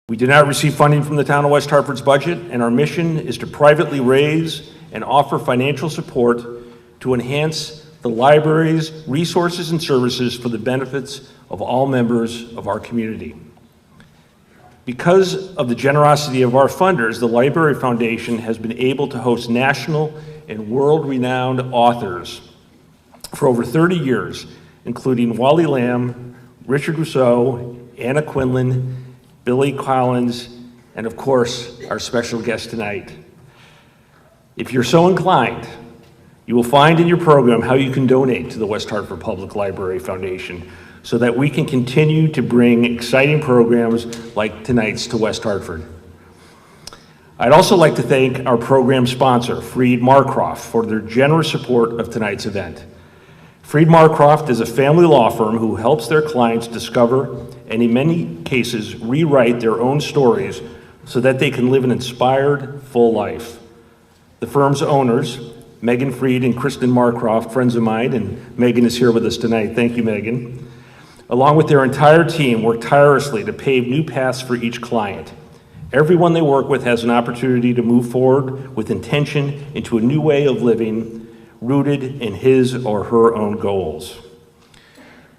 We do not receive funding from the town of West Hartford's budget, and our mission is to privately raise and offer financial support to enhance the library's resources and services for the benefits of all members of our community. Because of the generosity of our funders, the Library Foundation has been able to host national and world-renowned authors for over 30 years, including Wally Lamb, Richard Rousseau, Anna Quinlan, Billy Collins, and of course, our special guest tonight. If you're so inclined, you will find in your program how you can donate to the West Hartford Public Library Foundation so that we can continue to bring exciting programs like tonight's to West Hartford. I'd also like to thank our program sponsor, Freed Marcroft, for their generous support of tonight's event. Freed Marcroft is a family law firm who helps their clients discover and in many cases rewrite their own stories so that they can live an inspired, full life. The firm's owners, Megan Freed and Kristen Marcroft, friends of mine, and Megan is here with us tonight. Thank you, Megan. Along with their entire team, work tirelessly to pave new paths for each client. Everyone they work with has an opportunity to move forward with intention into a new way of living, rooted in his or her own goals.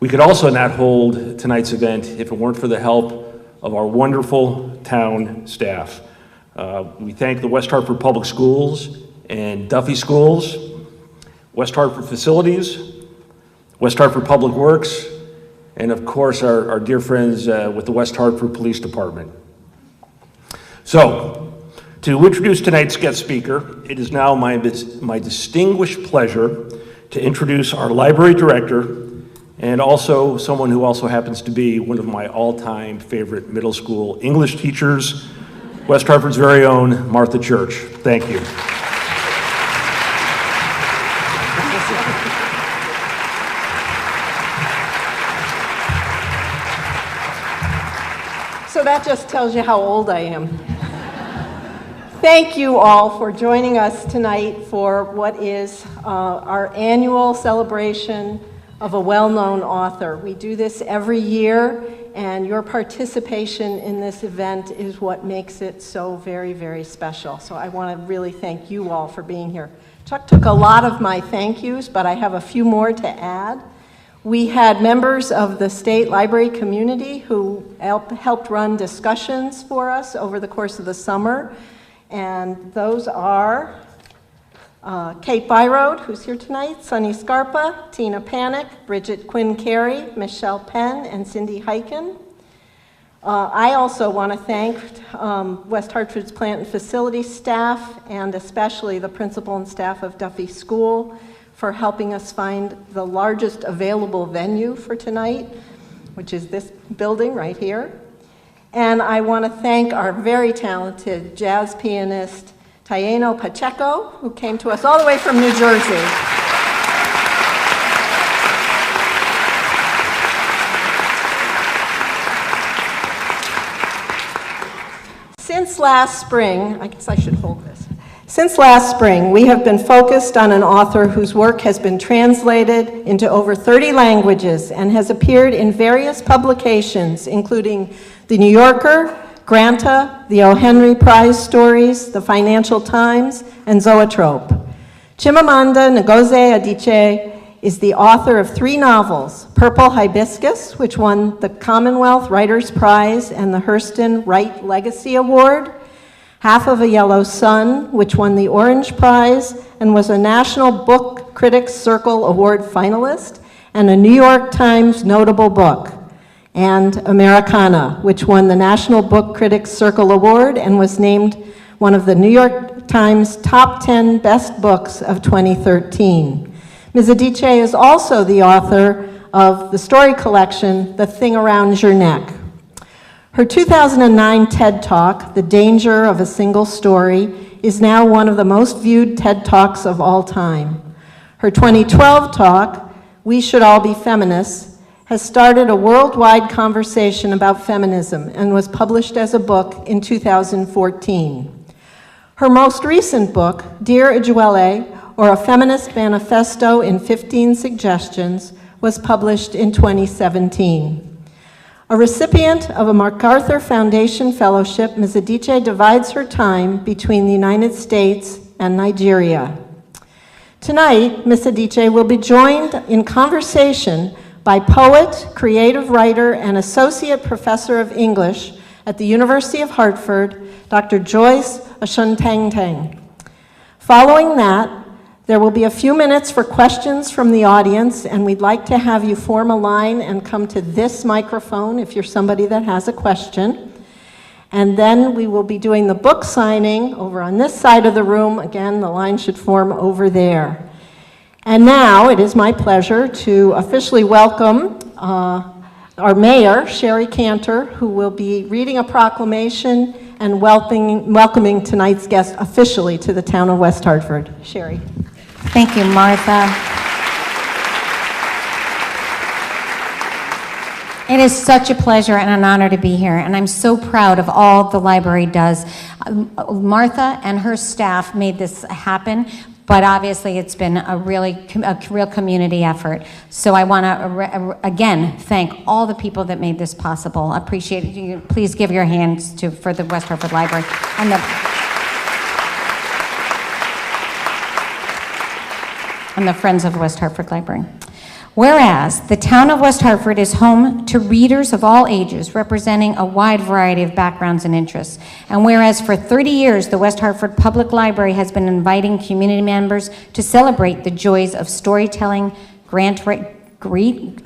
We could also not hold tonight's event if it weren't for the help of our wonderful town staff. We thank the West Hartford Public Schools and Duffy Schools, West Hartford Facilities, West Hartford Public Works, and of course our dear friends with the West Hartford Police Department. So, to introduce tonight's guest speaker, it is now my distinguished pleasure to introduce our library director and also someone who also happens to be one of my all-time favorite middle school English teachers, West Hartford's very own Martha Church. Thank you. So that just tells you how old I am. Thank you all for joining us tonight for what is our annual celebration of a well-known author. We do this every year, and your participation in this event is what makes it so very, very special. So I want to really thank you all for being here. Chuck took a lot of my thank yous, but I have a few more to add. We had members of the state library community who helped run discussions for us over the course of the summer. And those are Kate Byrode, who's here tonight, Sunny Scarpa, Tina Panic, Bridget Quinn Carey, Michelle Penn, and Cindy Hyken. I also want to thank West Hartford's plant and facility staff, and especially the principal and staff of Duffy School for helping us find the largest available venue for tonight, which is this building right here. And I want to thank our very talented jazz pianist, Tayeno Pacheco, who came to us all the way from New Jersey. Since last spring, I guess I should hold this. Since last spring, we have been focused on an author whose work has been translated into over 30 languages and has appeared in various publications, including The New Yorker, Granta, the O. Henry Prize Stories, the Financial Times, and Zoetrope. Chimamanda Ngozi Adichie is the author of 3 novels, Purple Hibiscus, which won the Commonwealth Writers' Prize and the Hurston Wright Legacy Award, Half of a Yellow Sun, which won the Orange Prize and was a National Book Critics Circle Award finalist, and a New York Times notable book, and Americana, which won the National Book Critics Circle Award and was named one of the New York Times top 10 best books of 2013. Ms. Adichie is also the author of the story collection, The Thing Around Your Neck. Her 2009 TED Talk, The Danger of a Single Story, is now one of the most viewed TED Talks of all time. Her 2012 talk, We Should All Be Feminists, has started a worldwide conversation about feminism and was published as a book in 2014. Her most recent book, Dear Ajuele, or A Feminist Manifesto in 15 Suggestions, was published in 2017. A recipient of a MacArthur Foundation Fellowship, Ms. Adichie divides her time between the United States and Nigeria. Tonight, Ms. Adichie will be joined in conversation by poet, creative writer, and associate professor of English at the University of Hartford, Dr. Joyce Ashuntangtang. Following that, there will be a few minutes for questions from the audience, and we'd like to have you form a line and come to this microphone if you're somebody that has a question. And then we will be doing the book signing over on this side of the room. Again, the line should form over there. And now it is my pleasure to officially welcome our mayor, Sherry Cantor, who will be reading a proclamation and welcoming tonight's guest officially to the town of West Hartford. Sherry. Thank you, Martha. It is such a pleasure and an honor to be here, and I'm so proud of all the library does. Martha and her staff made this happen, but obviously it's been a real community effort. So I want to again thank all the people that made this possible. Appreciate it. Please give your hands for the West Hartford Library and the Friends of West Hartford Library. Whereas the town of West Hartford is home to readers of all ages representing a wide variety of backgrounds and interests. And whereas for 30 years, the West Hartford Public Library has been inviting community members to celebrate the joys of storytelling, great writing,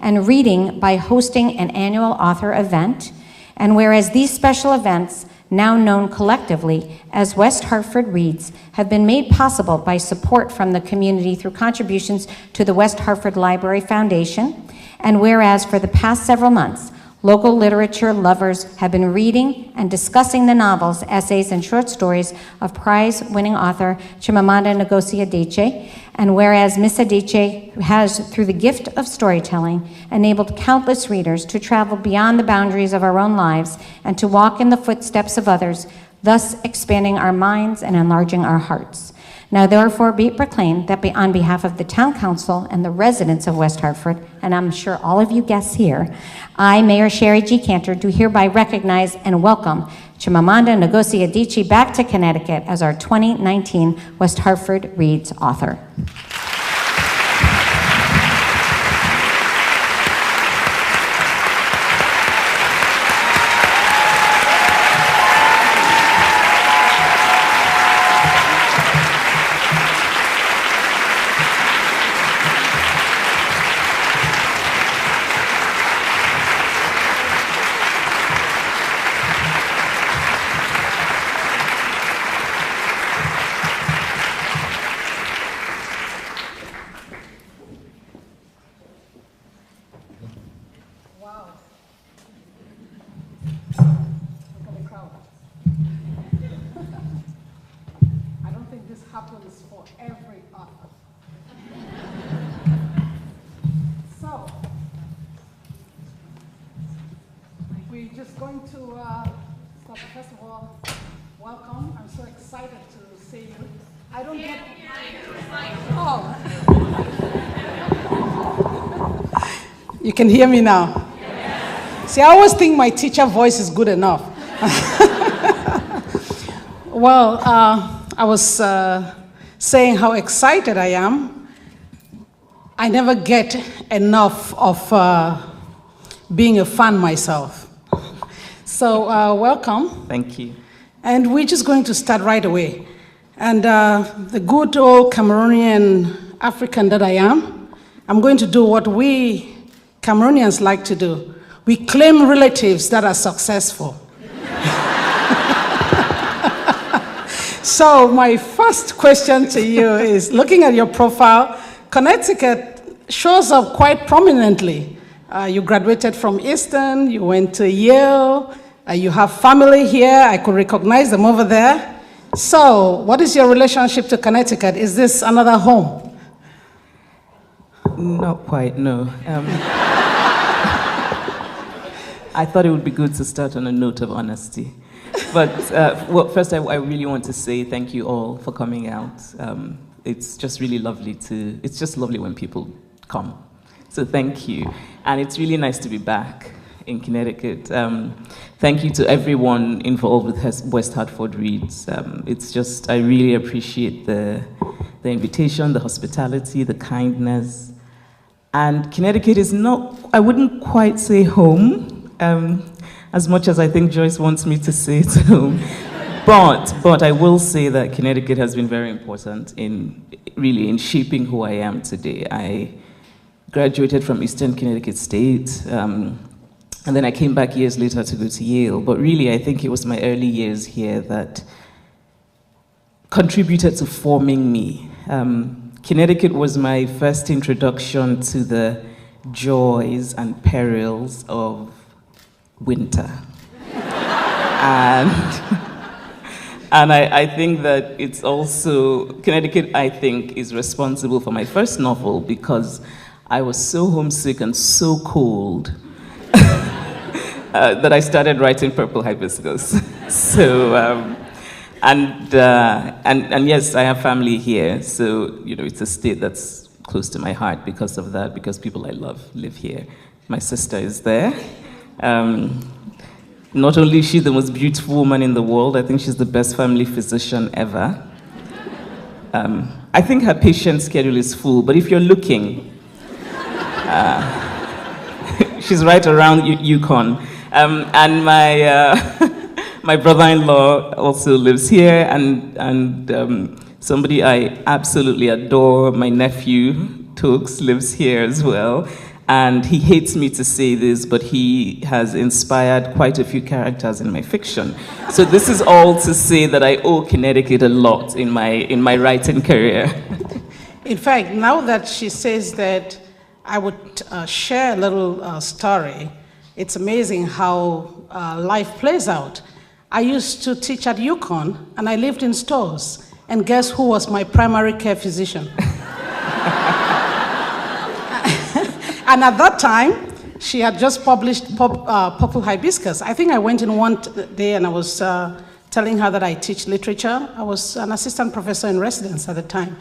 and reading by hosting an annual author event. And whereas these special events, now known collectively as West Hartford READS, have been made possible by support from the community through contributions to the West Hartford Library Foundation. And whereas for the past several months, local literature lovers have been reading and discussing the novels, essays, and short stories of prize-winning author Chimamanda Ngozi Adichie. And whereas Ms. Adichie has, through the gift of storytelling, enabled countless readers to travel beyond the boundaries of our own lives and to walk in the footsteps of others, thus expanding our minds and enlarging our hearts. Now therefore be it proclaimed that on behalf of the Town Council and the residents of West Hartford, and I'm sure all of you guests here, I, Mayor Sherry G. Cantor, do hereby recognize and welcome Chimamanda Ngozi Adichie back to Connecticut as our 2019 West Hartford READS author. You can hear me now? Yes. See, I always think my teacher voice is good enough. Well, I was saying how excited I am. I never get enough of being a fan myself. So welcome. Thank you. And we're just going to start right away. And the good old Cameroonian African that I am, I'm going to do what we Cameroonians like to do. We claim relatives that are successful. So my first question to you is, looking at your profile, Connecticut shows up quite prominently. You graduated from Eastern, you went to Yale, you have family here, I could recognize them over there. So what is your relationship to Connecticut? Is this another home? Not quite, no. I thought it would be good to start on a note of honesty. But well, first, I really want to say thank you all for coming out. It's just really lovely it's just lovely when people come. So thank you. And it's really nice to be back in Connecticut. Thank you to everyone involved with West Hartford READS. It's just, I really appreciate the invitation, the hospitality, the kindness. And Connecticut is not, I wouldn't quite say home, as much as I think Joyce wants me to say it's home. But I will say that Connecticut has been very important in shaping who I am today. I graduated from Eastern Connecticut State, and then I came back years later to go to Yale. But really, I think it was my early years here that contributed to forming me. Connecticut was my first introduction to the joys and perils of winter. And I think that it's also, Connecticut, I think, is responsible for my first novel because I was so homesick and so cold that I started writing Purple Hibiscus. So, and yes, I have family here, so it's a state that's close to my heart because of that, because people I love live here. My sister is there. Not only is she the most beautiful woman in the world, I think she's the best family physician ever. I think her patient schedule is full, but if you're looking, she's right around Yukon. And my brother-in-law also lives here, and somebody I absolutely adore, my nephew, Tokes, lives here as well. And he hates me to say this, but he has inspired quite a few characters in my fiction. So this is all to say that I owe Connecticut a lot in my writing career. In fact, now that she says that, I would share a little story. It's amazing how life plays out. I used to teach at Yukon, and I lived in Stores. And guess who was my primary care physician? And at that time, she had just published Purple Hibiscus. I think I went in one day and I was telling her that I teach literature. I was an assistant professor in residence at the time.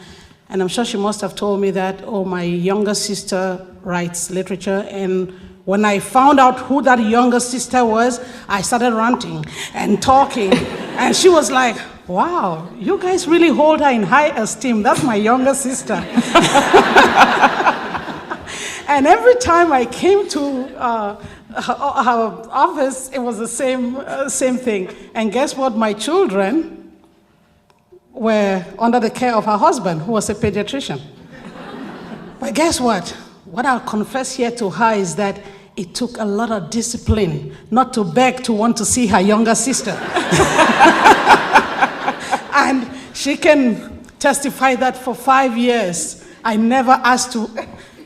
And I'm sure she must have told me that, oh, my younger sister writes literature. And when I found out who that younger sister was, I started ranting and talking. And she was like, wow, you guys really hold her in high esteem. That's my younger sister. And every time I came to her office, it was the same thing. And guess what? My children were under the care of her husband, who was a pediatrician. But guess what? What I'll confess here to her is that it took a lot of discipline not to beg to want to see her younger sister. And she can testify that for 5 years, I never asked to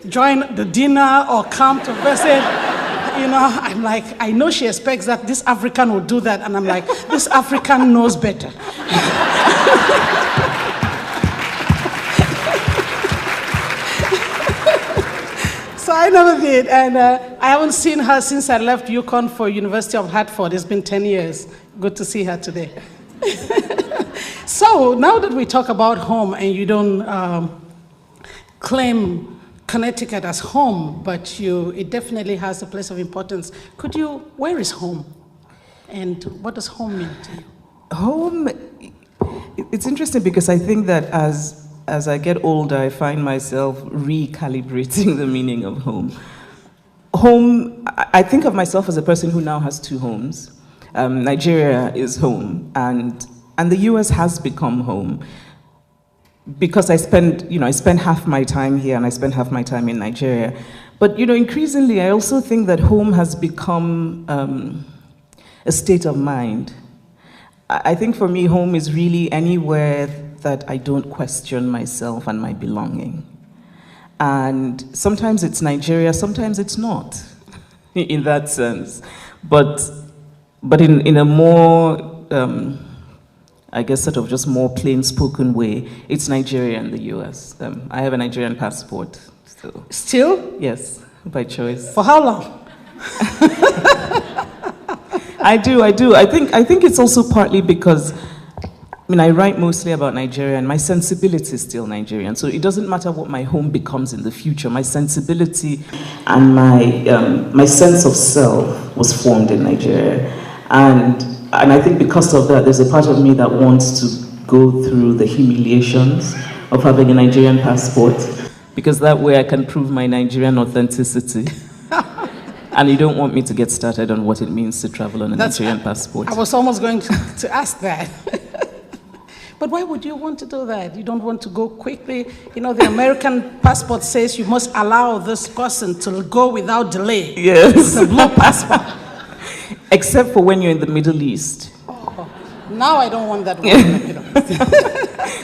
join the dinner or come to visit. I'm like, I know she expects that this African will do that, and I'm like, this African knows better. So I never did, and I haven't seen her since I left Yukon for University of Hartford. It's been 10 years. Good to see her today. So now that we talk about home, and you don't claim Connecticut as home, but it definitely has a place of importance. Where is home? And what does home mean to you? Home, it's interesting because I think that as I get older, I find myself recalibrating the meaning of home. Home, I think of myself as a person who now has 2 homes. Nigeria is home, and the US has become home. Because I spend half my time here and I spend half my time in Nigeria. But, increasingly, I also think that home has become a state of mind. I think for me, home is really anywhere that I don't question myself and my belonging. And sometimes it's Nigeria, sometimes it's not, in that sense. But in a more, I guess sort of just more plain-spoken way, it's Nigeria and the US. I have a Nigerian passport. So. Still? Yes, by choice. For how long? I do. I think it's also partly because I write mostly about Nigeria, and my sensibility is still Nigerian. So it doesn't matter what my home becomes in the future. My sensibility and my sense of self was formed in Nigeria. And I think because of that, there's a part of me that wants to go through the humiliations of having a Nigerian passport, because that way I can prove my Nigerian authenticity. And you don't want me to get started on what it means to travel on a Nigerian passport. I was almost going to ask that. But why would you want to do that? You don't want to go quickly. You know, the American passport says you must allow this person to go without delay. Yes. It's a blue passport. Except for when you're in the Middle East. Oh, now I don't want that one in the Middle East.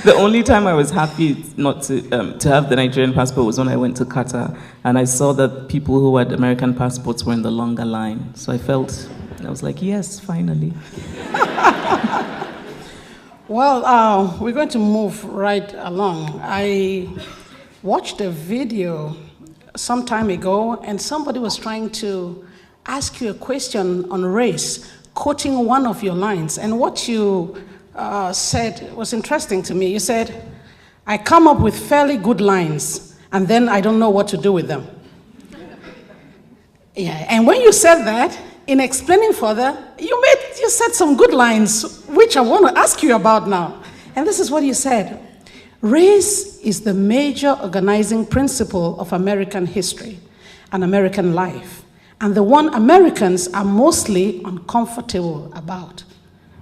The only time I was happy not to have the Nigerian passport was when I went to Qatar, and I saw that people who had American passports were in the longer line. So I was like, yes, finally. Well, we're going to move right along. I watched a video some time ago, and somebody was trying to ask you a question on race, quoting one of your lines. And what you said was interesting to me. You said, I come up with fairly good lines, and then I don't know what to do with them. Yeah, and when you said that, in explaining further, you said some good lines, which I want to ask you about now. And this is what you said. Race is the major organizing principle of American history and American life, and the one Americans are mostly uncomfortable about.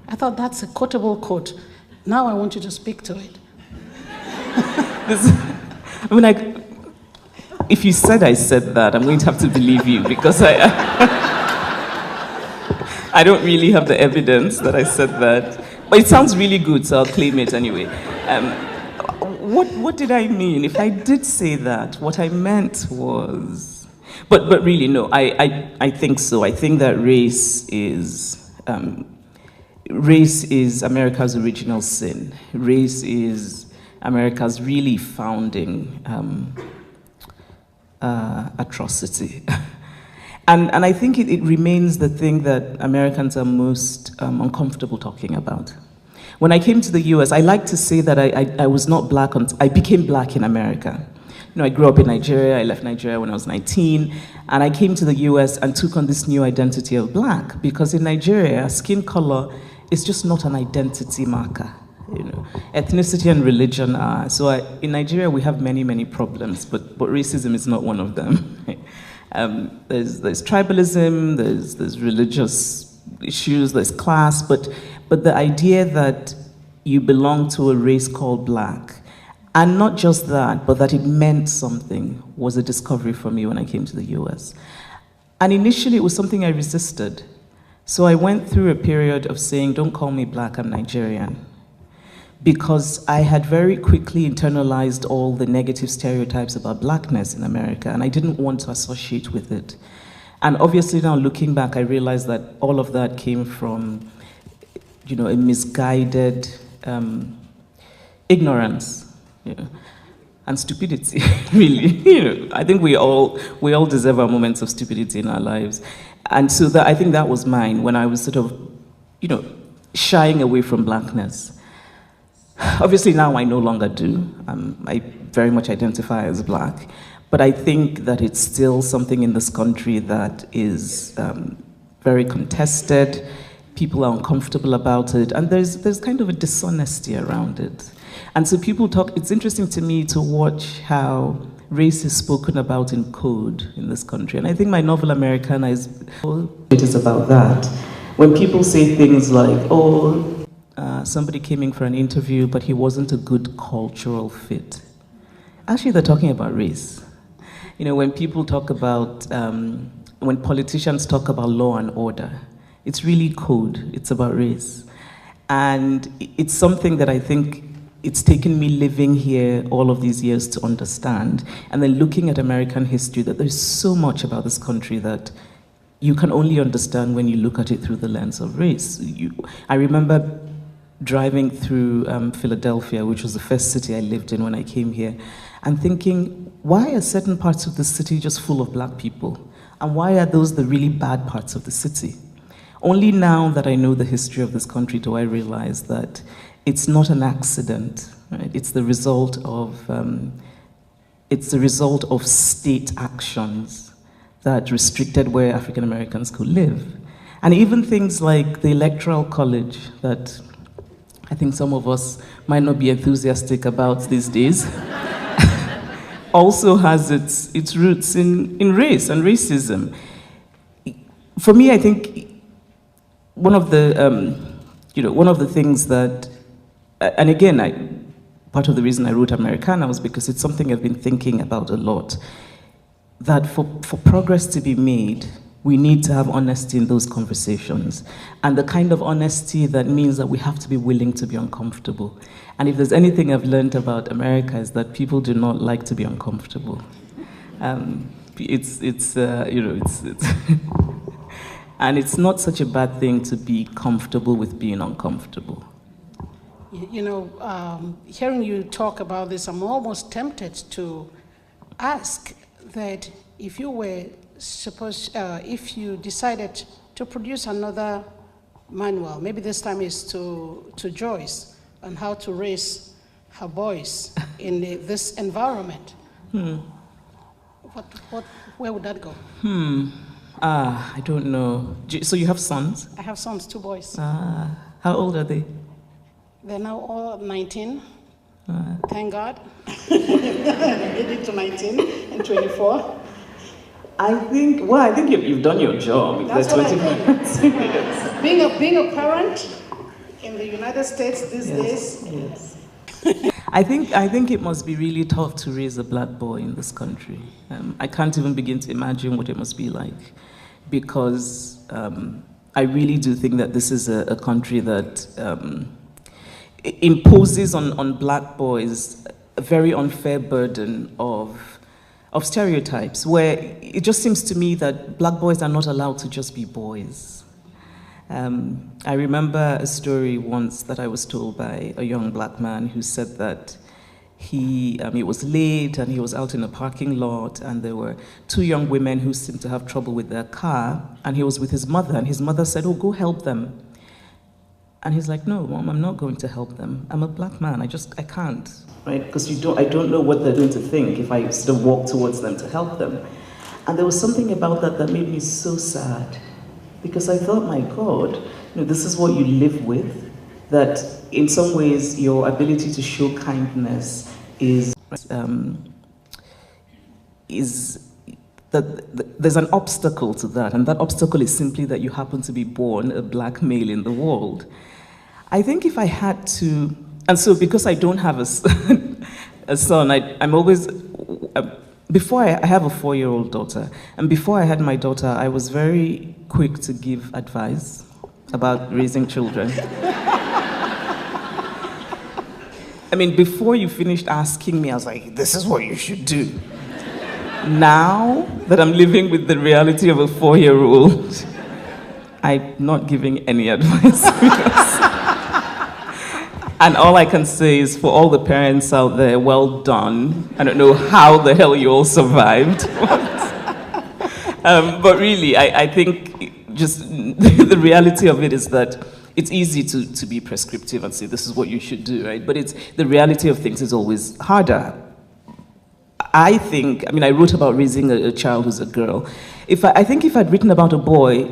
I thought that's a quotable quote. Now I want you to speak to it. If you said I said that, I'm going to have to believe you, because I don't really have the evidence that I said that. But it sounds really good, so I'll claim it anyway. What did I mean? If I did say that, what I meant was... But really, no, I think so. I think that race is America's original sin. Race is America's really founding atrocity. And I think it remains the thing that Americans are most uncomfortable talking about. When I came to the US, I like to say that I was not black, I became black in America. You know, I grew up in Nigeria, I left Nigeria when I was 19, and I came to the US and took on this new identity of black, because in Nigeria, skin color is just not an identity marker. You know, ethnicity and religion are. So in Nigeria, we have many, many problems, but racism is not one of them. There's tribalism, there's religious issues, there's class, but the idea that you belong to a race called black, and not just that, but that it meant something, was a discovery for me when I came to the US. And initially, it was something I resisted. So I went through a period of saying, don't call me black, I'm Nigerian. Because I had very quickly internalized all the negative stereotypes about blackness in America, and I didn't want to associate with it. And obviously now looking back, I realized that all of that came from, you know, a misguided ignorance, you know, and stupidity, really. You know, I think we all deserve our moments of stupidity in our lives. And so I think that was mine when I was sort of, you know, shying away from blackness. Obviously now I no longer do. I very much identify as black, but I think that it's still something in this country that is very contested. People are uncomfortable about it, and there's kind of a dishonesty around it. And so people talk, it's interesting to me to watch how race is spoken about in code in this country. And I think my novel Americana it is about that. When people say things like, somebody came in for an interview, but he wasn't a good cultural fit. Actually, they're talking about race. You know, when people talk about, when politicians talk about law and order, it's really code, it's about race. And it's something that I think it's taken me living here all of these years to understand. And then looking at American history, that there's so much about this country that you can only understand when you look at it through the lens of race. I remember driving through Philadelphia, which was the first city I lived in when I came here, and thinking, why are certain parts of the city just full of black people? And why are those the really bad parts of the city? Only now that I know the history of this country do I realize that it's not an accident, right? It's the result of state actions that restricted where African Americans could live. And even things like the Electoral College that I think some of us might not be enthusiastic about these days, also has its roots in race and racism. For me, I think one of the things that, and again, part of the reason I wrote Americana was because it's something I've been thinking about a lot, that for progress to be made, we need to have honesty in those conversations. And the kind of honesty that means that we have to be willing to be uncomfortable. And if there's anything I've learned about America is that people do not like to be uncomfortable. It's and it's not such a bad thing to be comfortable with being uncomfortable. You know, hearing you talk about this, I'm almost tempted to ask that if you were if you decided to produce another manual, maybe this time is to Joyce, on how to raise her boys in this environment, where would that go? I don't know. So you have sons? I have sons, 2 boys. How old are they? They're now all 19. Thank God. They made it to 19 and 24. I think you've done your job. That's what I think. Being a parent in the United States these days. Yes. I think it must be really tough to raise a black boy in this country. I can't even begin to imagine what it must be like, because I really do think that this is a country that imposes on black boys a very unfair burden of stereotypes, where it just seems to me that black boys are not allowed to just be boys. I remember a story once that I was told by a young black man who said that it was late and he was out in a parking lot and there were 2 young women who seemed to have trouble with their car, and he was with his mother, and his mother said, "Oh, go help them." And he's like, "No, Mom, I'm not going to help them. I'm a black man, I can't." Right? Because I don't know what they're going to think if I sort of walk towards them to help them. And there was something about that made me so sad, because I thought, my God, this is what you live with, that in some ways your ability to show kindness is that there's an obstacle to that, and that obstacle is simply that you happen to be born a black male in the world. I think if I had to, and so because I don't have a son, I'm always, before I have a 4-year-old daughter, and before I had my daughter, I was very quick to give advice about raising children. I mean, before you finished asking me, I was like, this is what you should do. Now that I'm living with the reality of a 4-year-old, I'm not giving any advice. And all I can say is, for all the parents out there, well done. I don't know how the hell you all survived. But really, I think just the reality of it is that it's easy to be prescriptive and say this is what you should do, right? But the reality of things is always harder. I wrote about raising a child who's a girl. I think if I'd written about a boy,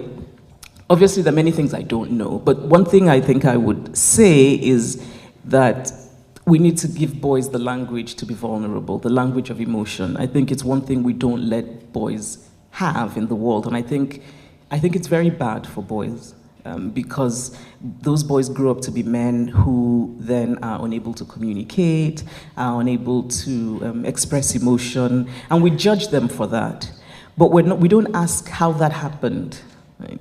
obviously there are many things I don't know, but one thing I think I would say is that we need to give boys the language to be vulnerable, the language of emotion. I think it's one thing we don't let boys have in the world, and I think it's very bad for boys. Because those boys grow up to be men who then are unable to communicate, are unable to express emotion, and we judge them for that. But we don't ask how that happened. Right?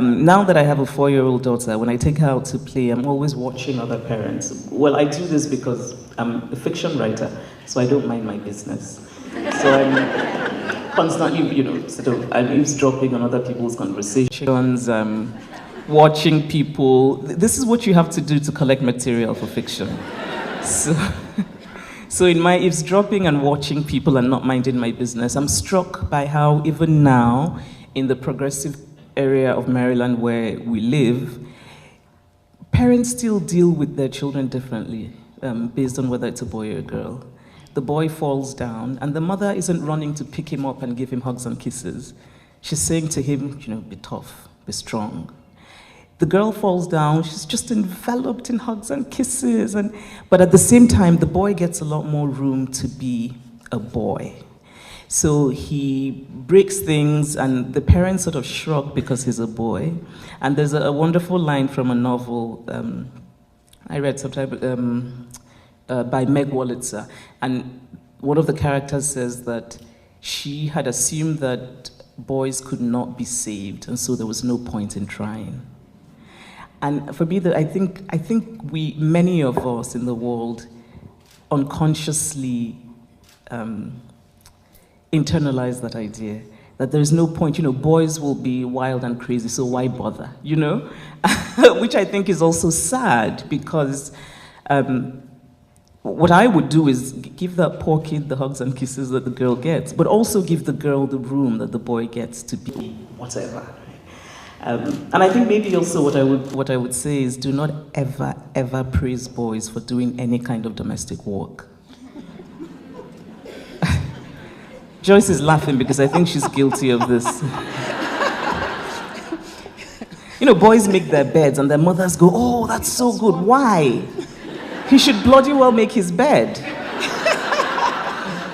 Now that I have a 4-year-old daughter, when I take her out to play, I'm always watching other parents. Well, I do this because I'm a fiction writer, so I don't mind my business. So I'm constantly, I'm eavesdropping on other people's conversations, watching people. This is what you have to do to collect material for fiction. So in my eavesdropping and watching people and not minding my business, I'm struck by how even now, in the progressive area of Maryland where we live, parents still deal with their children differently based on whether it's a boy or a girl. The boy falls down, and the mother isn't running to pick him up and give him hugs and kisses. She's saying to him, be tough, be strong. The girl falls down, she's just enveloped in hugs and kisses, but at the same time, the boy gets a lot more room to be a boy. So he breaks things, and the parents sort of shrug because he's a boy. And there's a wonderful line from a novel I read sometime by Meg Wolitzer, and one of the characters says that she had assumed that boys could not be saved, and so there was no point in trying. And for me, I think many of us in the world unconsciously internalize that idea, that there's no point, boys will be wild and crazy, so why bother, Which I think is also sad, because what I would do is give that poor kid the hugs and kisses that the girl gets, but also give the girl the room that the boy gets to be whatever. And I think maybe also what I would say is, do not ever, ever praise boys for doing any kind of domestic work. Joyce is laughing because I think she's guilty of this. Boys make their beds and their mothers go, oh, that's so good. Why? He should bloody well make his bed.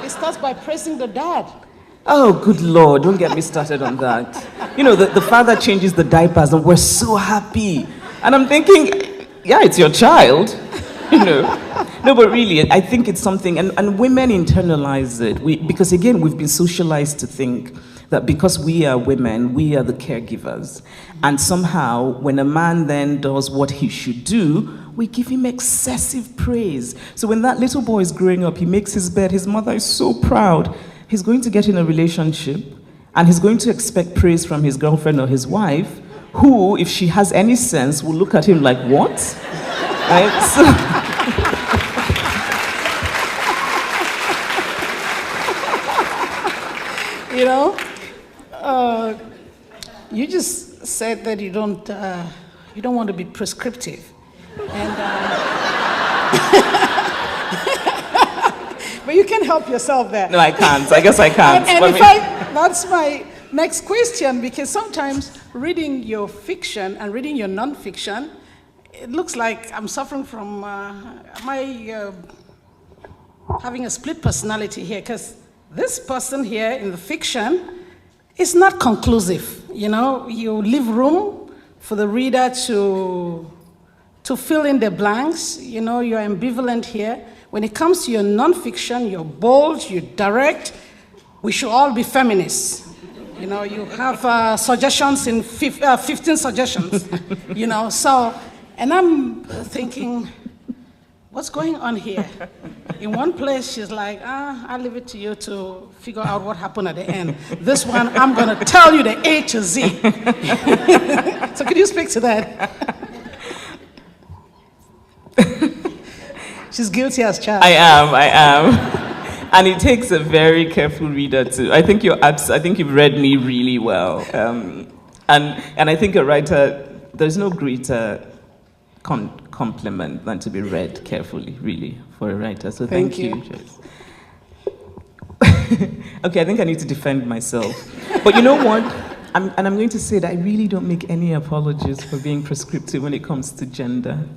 It starts by praising the dad. Oh, good Lord, don't get me started on that. The father changes the diapers and we're so happy. And I'm thinking, yeah, it's your child, No, but really, I think it's something, and women internalize it. Because again, we've been socialized to think that because we are women, we are the caregivers. And somehow, when a man then does what he should do, we give him excessive praise. So when that little boy is growing up, he makes his bed, his mother is so proud. He's going to get in a relationship, and he's going to expect praise from his girlfriend or his wife, who, if she has any sense, will look at him like, what? Right? So, you just said that you don't want to be prescriptive, and but you can help yourself there. No, I can't. I guess I can't. And that's my next question, because sometimes reading your fiction and reading your nonfiction, it looks like I'm suffering from having a split personality here, because this person here in the fiction is not conclusive. You leave room for the reader to fill in the blanks. You're ambivalent here. When it comes to your nonfiction, you're bold, you're direct. We should all be feminists. You have suggestions in 15 suggestions. So, and I'm thinking, what's going on here? In one place, she's like, I'll leave it to you to figure out what happened at the end. This one, I'm going to tell you the A to Z. So could you speak to that? She's guilty as charged. I am. And it takes a very careful reader to. I think you've read me really well. And I think a writer, there's no greater compliment than to be read carefully, really, for a writer. So thank you, Joyce. Okay, I think I need to defend myself. But you know what? I'm going to say that I really don't make any apologies for being prescriptive when it comes to gender.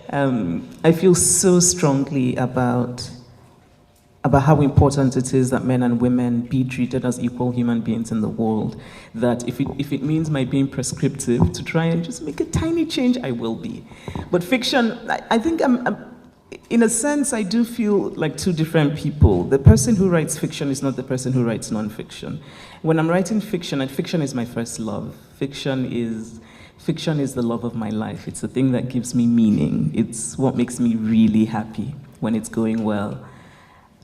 I feel so strongly about how important it is that men and women be treated as equal human beings in the world, that if it means my being prescriptive to try and just make a tiny change, I will be. But fiction, I think in a sense, I do feel like two different people. The person who writes fiction is not the person who writes nonfiction. When I'm writing fiction, and fiction is my first love. Fiction is the love of my life. It's the thing that gives me meaning. It's what makes me really happy when it's going well.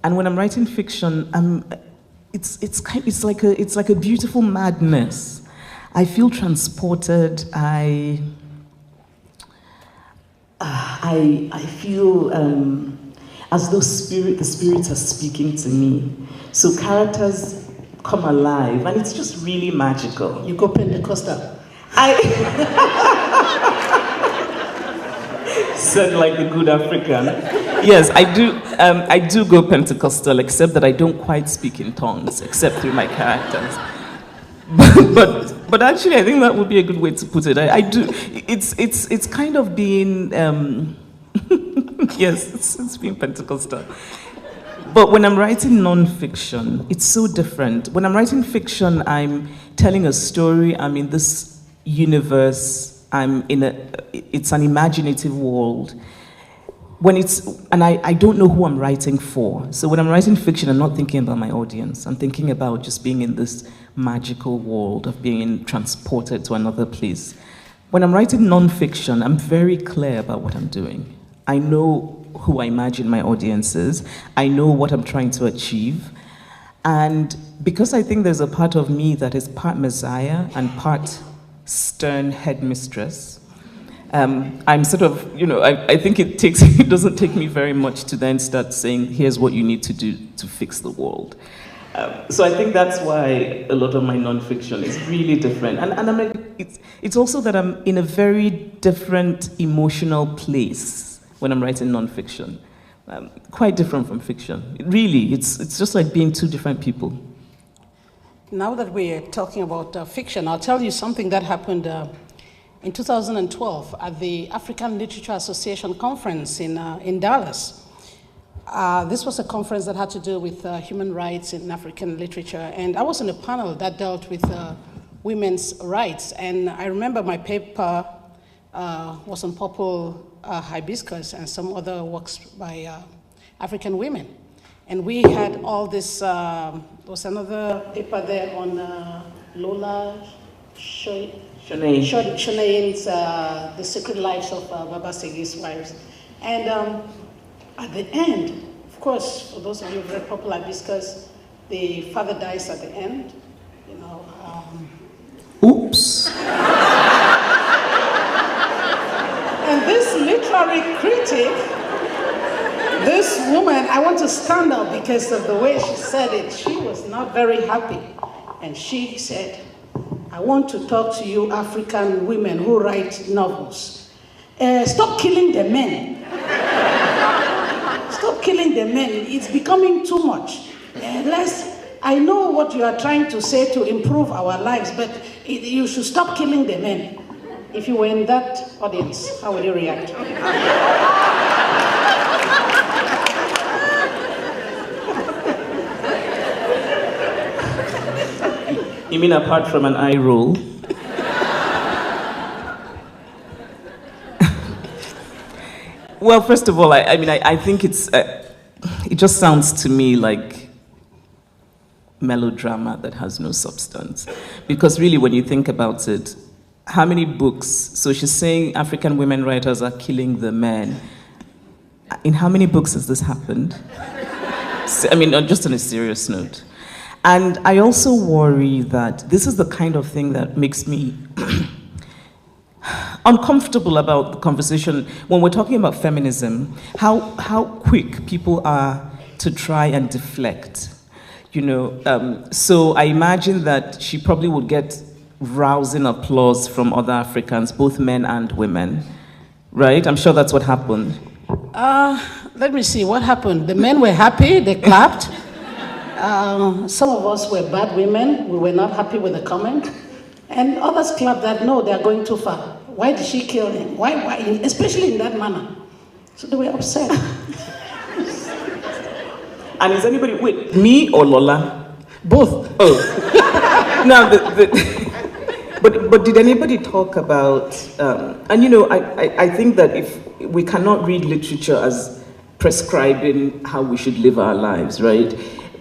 And when I'm writing fiction, it's like a beautiful madness. I feel transported. I feel as though the spirits are speaking to me. So characters come alive, and it's just really magical. You go Pentecostal. said like a good African. Yes, I do go Pentecostal, except that I don't quite speak in tongues, except through my characters. But actually, I think that would be a good way to put it. I do. It's kind of being yes, it's being Pentecostal. But when I'm writing non-fiction, it's so different. When I'm writing fiction, I'm telling a story. I'm in this universe. It's an imaginative world. I don't know who I'm writing for. So when I'm writing fiction, I'm not thinking about my audience. I'm thinking about just being in this magical world of being transported to another place. When I'm writing non-fiction, I'm very clear about what I'm doing. I know who I imagine my audience is. I know what I'm trying to achieve. And because I think there's a part of me that is part Messiah and part stern headmistress, I'm sort of, I think it doesn't take me very much to then start saying, here's what you need to do to fix the world. So I think that's why a lot of my nonfiction is really different. And it's also that I'm in a very different emotional place when I'm writing nonfiction. Quite different from fiction. Really, it's just like being two different people. Now that we're talking about fiction, I'll tell you something that happened in 2012 at the African Literature Association conference in Dallas. This was a conference that had to do with human rights in African literature, and I was in a panel that dealt with women's rights. And I remember my paper was on purple hibiscus and some other works by African women. And we had all this, there was another paper there on Lola Shoneyn's The Secret Lives of Baba Segi's Wives. And at the end, of course, for those of you who've read Purple Hibiscus, the father dies at the end, Oops. And this literary critic, this woman, I want to stand up because of the way she said it. She was not very happy. And she said, I want to talk to you African women who write novels. Stop killing the men. Stop killing the men. It's becoming too much. I know what you are trying to say to improve our lives, but you should stop killing the men. If you were in that audience, how would you react? You mean apart from an eye roll? Well, first of all, I think it just sounds to me like melodrama that has no substance. Because really, when you think about it, how many books? So she's saying African women writers are killing the men. In how many books has this happened? Just on a serious note. And I also worry that this is the kind of thing that makes me uncomfortable about the conversation when we're talking about feminism, how quick people are to try and deflect. So I imagine that she probably would get rousing applause from other Africans, both men and women, right? I'm sure that's what happened. Let me see, what happened? The men were happy, they clapped. Some of us were bad women, we were not happy with the comment. And others clapped that, no, they're going too far. Why did she kill him? Why? Especially in that manner. So they were upset. And is anybody, wait, me or Lola? Both. Oh. Now, but did anybody talk about, I think that if we cannot read literature as prescribing how we should live our lives, right?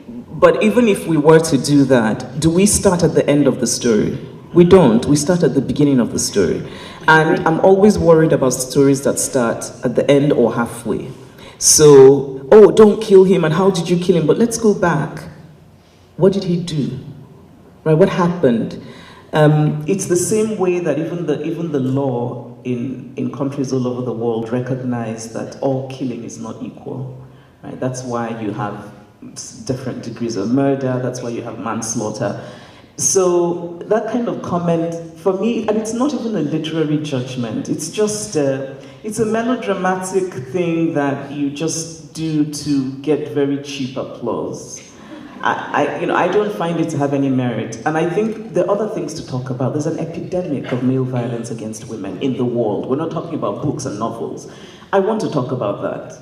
But even if we were to do that, do we start at the end of the story? We don't. We start at the beginning of the story. And I'm always worried about stories that start at the end or halfway. So, oh, don't kill him, and how did you kill him? But let's go back. What did he do? Right? What happened? It's the same way that even the law in countries all over the world recognize that all killing is not equal. Right? That's why you have different degrees of murder. That's why you have manslaughter. So that kind of comment, for me, and it's not even a literary judgment, it's just it's a melodramatic thing that you just do to get very cheap applause. I don't find it to have any merit. And I think there are other things to talk about. There's an epidemic of male violence against women in the world. We're not talking about books and novels. I want to talk about that.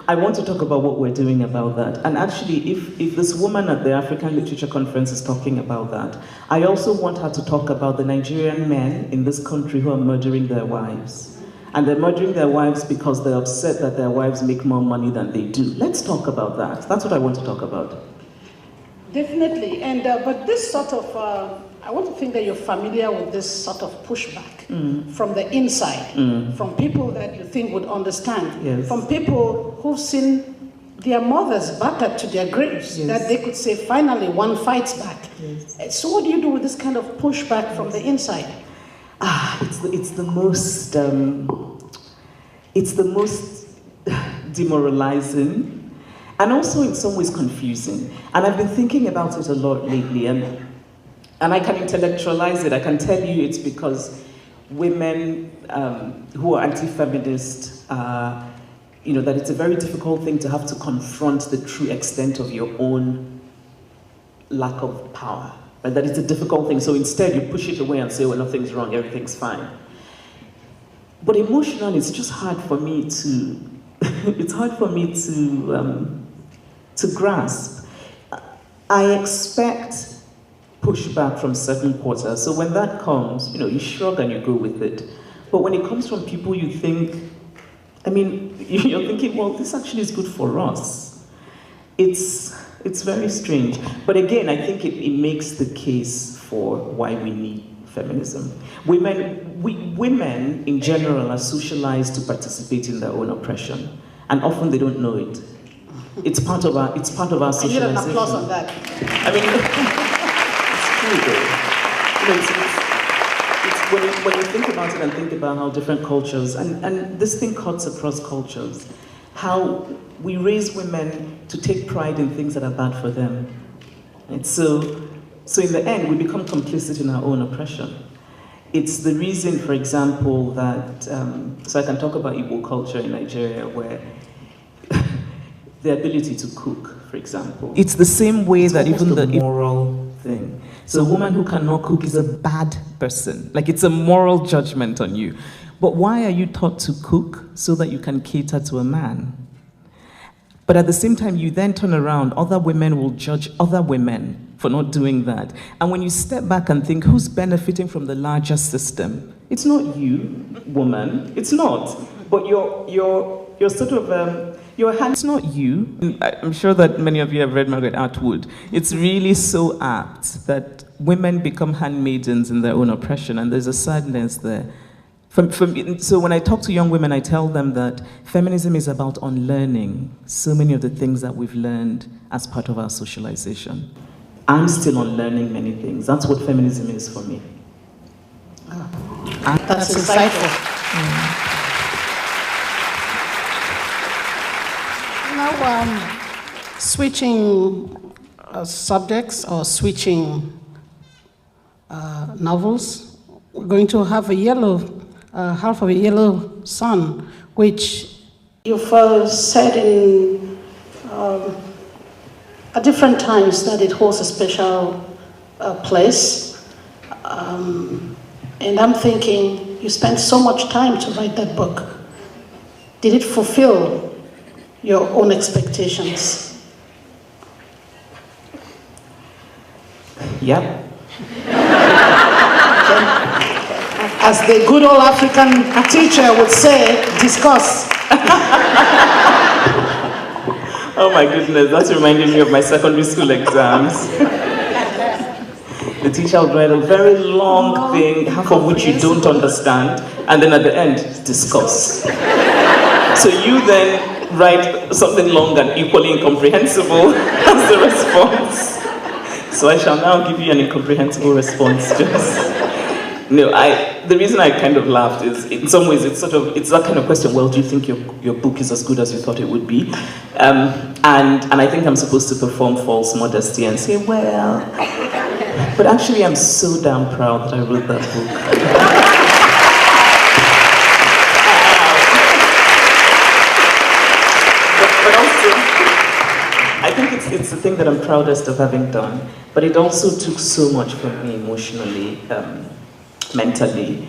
I want to talk about what we're doing about that. And actually, if this woman at the African Literature Conference is talking about that, I also want her to talk about the Nigerian men in this country who are murdering their wives. And they're murdering their wives because they're upset that their wives make more money than they do. Let's talk about that. That's what I want to talk about. Definitely, and but this sort of, I want to think that you're familiar with this sort of pushback from the inside, from people that you think would understand, from people who've seen their mothers battered to their graves, that they could say, finally, one fights back. So what do you do with this kind of pushback from the inside? It's the most demoralizing. And also in some ways confusing. And I've been thinking about it a lot lately, and I can intellectualize it. I can tell you it's because women who are anti-feminist, that it's a very difficult thing to have to confront the true extent of your own lack of power. Right? That it's a difficult thing. So instead you push it away and say, well, nothing's wrong, everything's fine. But emotionally, it's just hard for me to, to grasp. I expect pushback from certain quarters. So when that comes, you shrug and you go with it. But when it comes from people you think, you're thinking, well, this actually is good for us. It's very strange. But again, I think it makes the case for why we need feminism. Women in general are socialized to participate in their own oppression. And often they don't know it. It's part of our socialization. I need an applause on that. It's true though. It's when you think about it and think about how different cultures, and this thing cuts across cultures, how we raise women to take pride in things that are bad for them. And so in the end, we become complicit in our own oppression. It's the reason, for example, that, so I can talk about Igbo culture in Nigeria, where the ability to cook, for example. It's the same way that even the moral thing. So a woman who cannot cook is a bad person. Like, it's a moral judgment on you. But why are you taught to cook? So that you can cater to a man. But at the same time, you then turn around, other women will judge other women for not doing that. And when you step back and think, who's benefiting from the larger system? It's not you, woman. It's not. But you're sort of, your hand, it's not you. I'm sure that many of you have read Margaret Atwood. It's really so apt that women become handmaidens in their own oppression, and there's a sadness there. So when I talk to young women, I tell them that feminism is about unlearning so many of the things that we've learned as part of our socialization. I'm still unlearning many things. That's what feminism is for me. That's insightful. Now, switching subjects or switching novels, we're going to have half of a yellow sun, which you've said in at different times that it holds a special place. And I'm thinking, you spent so much time to write that book. Did it fulfill your own expectations? Yep. As the good old African teacher would say, discuss. Oh my goodness, that's reminding me of my secondary school exams. The teacher would write a very long thing, half of which you don't understand, and then at the end, discuss. So you then write something long and equally incomprehensible as the response. So I shall now give you an incomprehensible response. No, the reason I kind of laughed is, in some ways, it's that kind of question, well, do you think your book is as good as you thought it would be? And I think I'm supposed to perform false modesty and say, well, but actually I'm so damn proud that I wrote that book. but also, I think it's the thing that I'm proudest of having done, but it also took so much from me emotionally, mentally.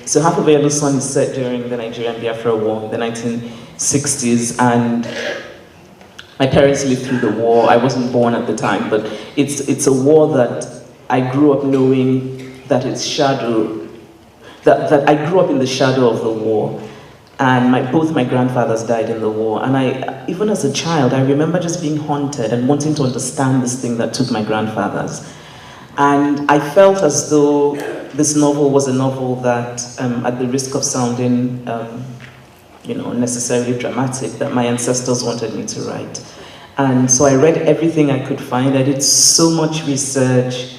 So Half of a Yellow Sun is set during the Nigerian Biafra War in the 1960s, and my parents lived through the war. I wasn't born at the time, but it's a war that I grew up knowing that its shadow, that I grew up in the shadow of the war. And both my grandfathers died in the war. And even as a child, I remember just being haunted and wanting to understand this thing that took my grandfathers. And I felt as though this novel was a novel that, at the risk of sounding, unnecessarily dramatic, that my ancestors wanted me to write. And so I read everything I could find. I did so much research,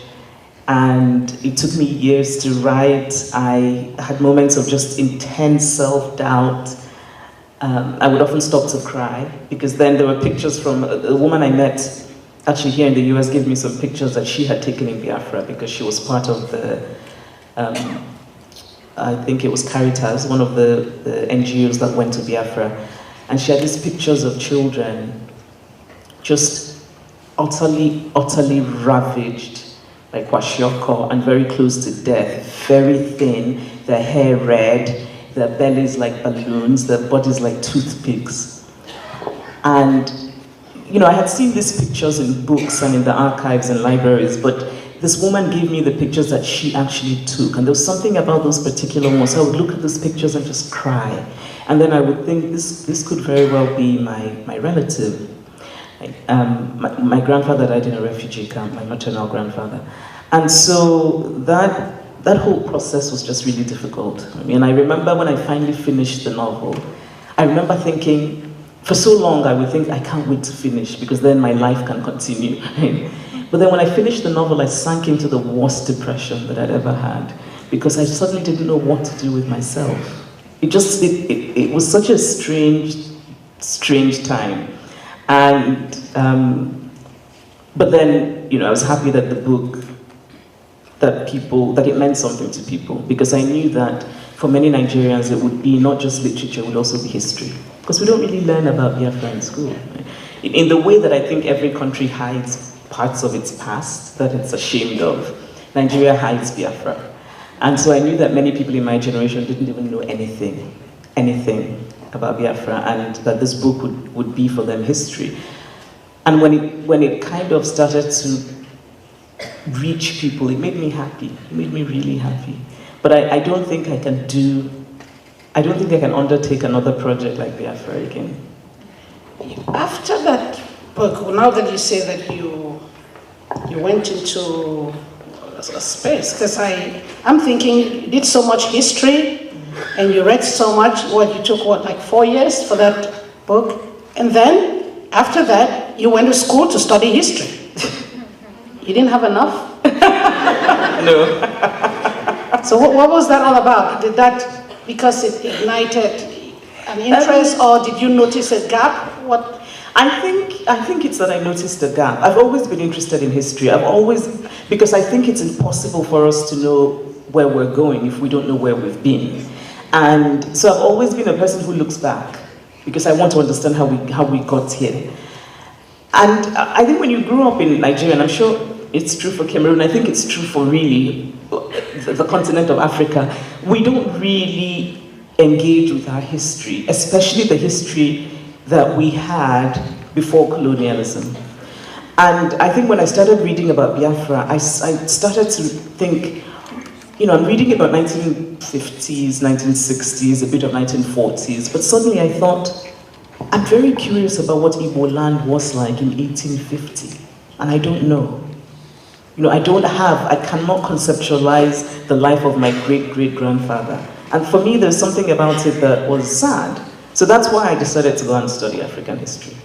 and it took me years to write. I had moments of just intense self-doubt. I would often stop to cry, because then there were pictures from a woman I met, actually here in the US, gave me some pictures that she had taken in Biafra, because she was part of the, I think it was Caritas, one of the NGOs that went to Biafra. And she had these pictures of children just utterly, utterly ravaged by kwashiorkor and very close to death, very thin, their hair red, their bellies like balloons, their bodies like toothpicks. And, I had seen these pictures in books and in the archives and libraries, but this woman gave me the pictures that she actually took, and there was something about those particular ones. I would look at those pictures and just cry. And then I would think, this could very well be my relative. My grandfather died in a refugee camp, my maternal grandfather. And so that whole process was just really difficult. I remember when I finally finished the novel, I remember thinking, for so long I would think, I can't wait to finish, because then my life can continue. But then when I finished the novel, I sank into the worst depression that I'd ever had, because I suddenly didn't know what to do with myself. It was such a strange time. And, but then, I was happy that the book, that it meant something to people, because I knew that for many Nigerians it would be not just literature, it would also be history. Because we don't really learn about Biafra in school. In the way that I think every country hides parts of its past that it's ashamed of, Nigeria hides Biafra. And so I knew that many people in my generation didn't even know anything about Biafra, and that this book would be for them history. And when it kind of started to reach people, it made me happy. It made me really happy. But I don't think I can undertake another project like Biafra again. After that book, now that you say that you went into a space, because I'm thinking you did so much history and you read so much, you took like 4 years for that book, and then after that you went to school to study history. You didn't have enough? No. So what was that all about? Did that, because it ignited an interest, or did you notice a gap? What? I think it's that I noticed a gap. I've always been interested in history. Because I think it's impossible for us to know where we're going if we don't know where we've been. And so I've always been a person who looks back, because I want to understand how we got here. And I think when you grew up in Nigeria, and I'm sure it's true for Cameroon, I think it's true for really the continent of Africa, we don't really engage with our history, especially the history that we had before colonialism. And I think when I started reading about Biafra, I started to think, I'm reading about 1950s, 1960s, a bit of 1940s, but suddenly I thought, I'm very curious about what Igbo land was like in 1850, and I don't know. I cannot conceptualize the life of my great-great-grandfather. And for me, there's something about it that was sad. So that's why I decided to go and study African history.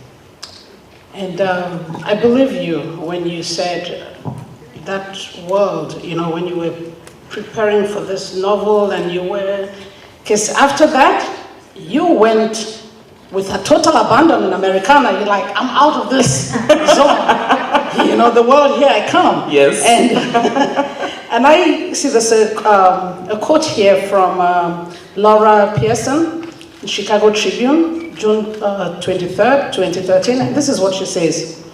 And I believe you when you said that world, when you were preparing for this novel, and because after that, you went with a total abandon in Americana. You're like, I'm out of this zone. The world, here I come. Yes. And I see there's a quote here from Laura Pearson, in Chicago Tribune. June 23rd, 2013, and this is what she says.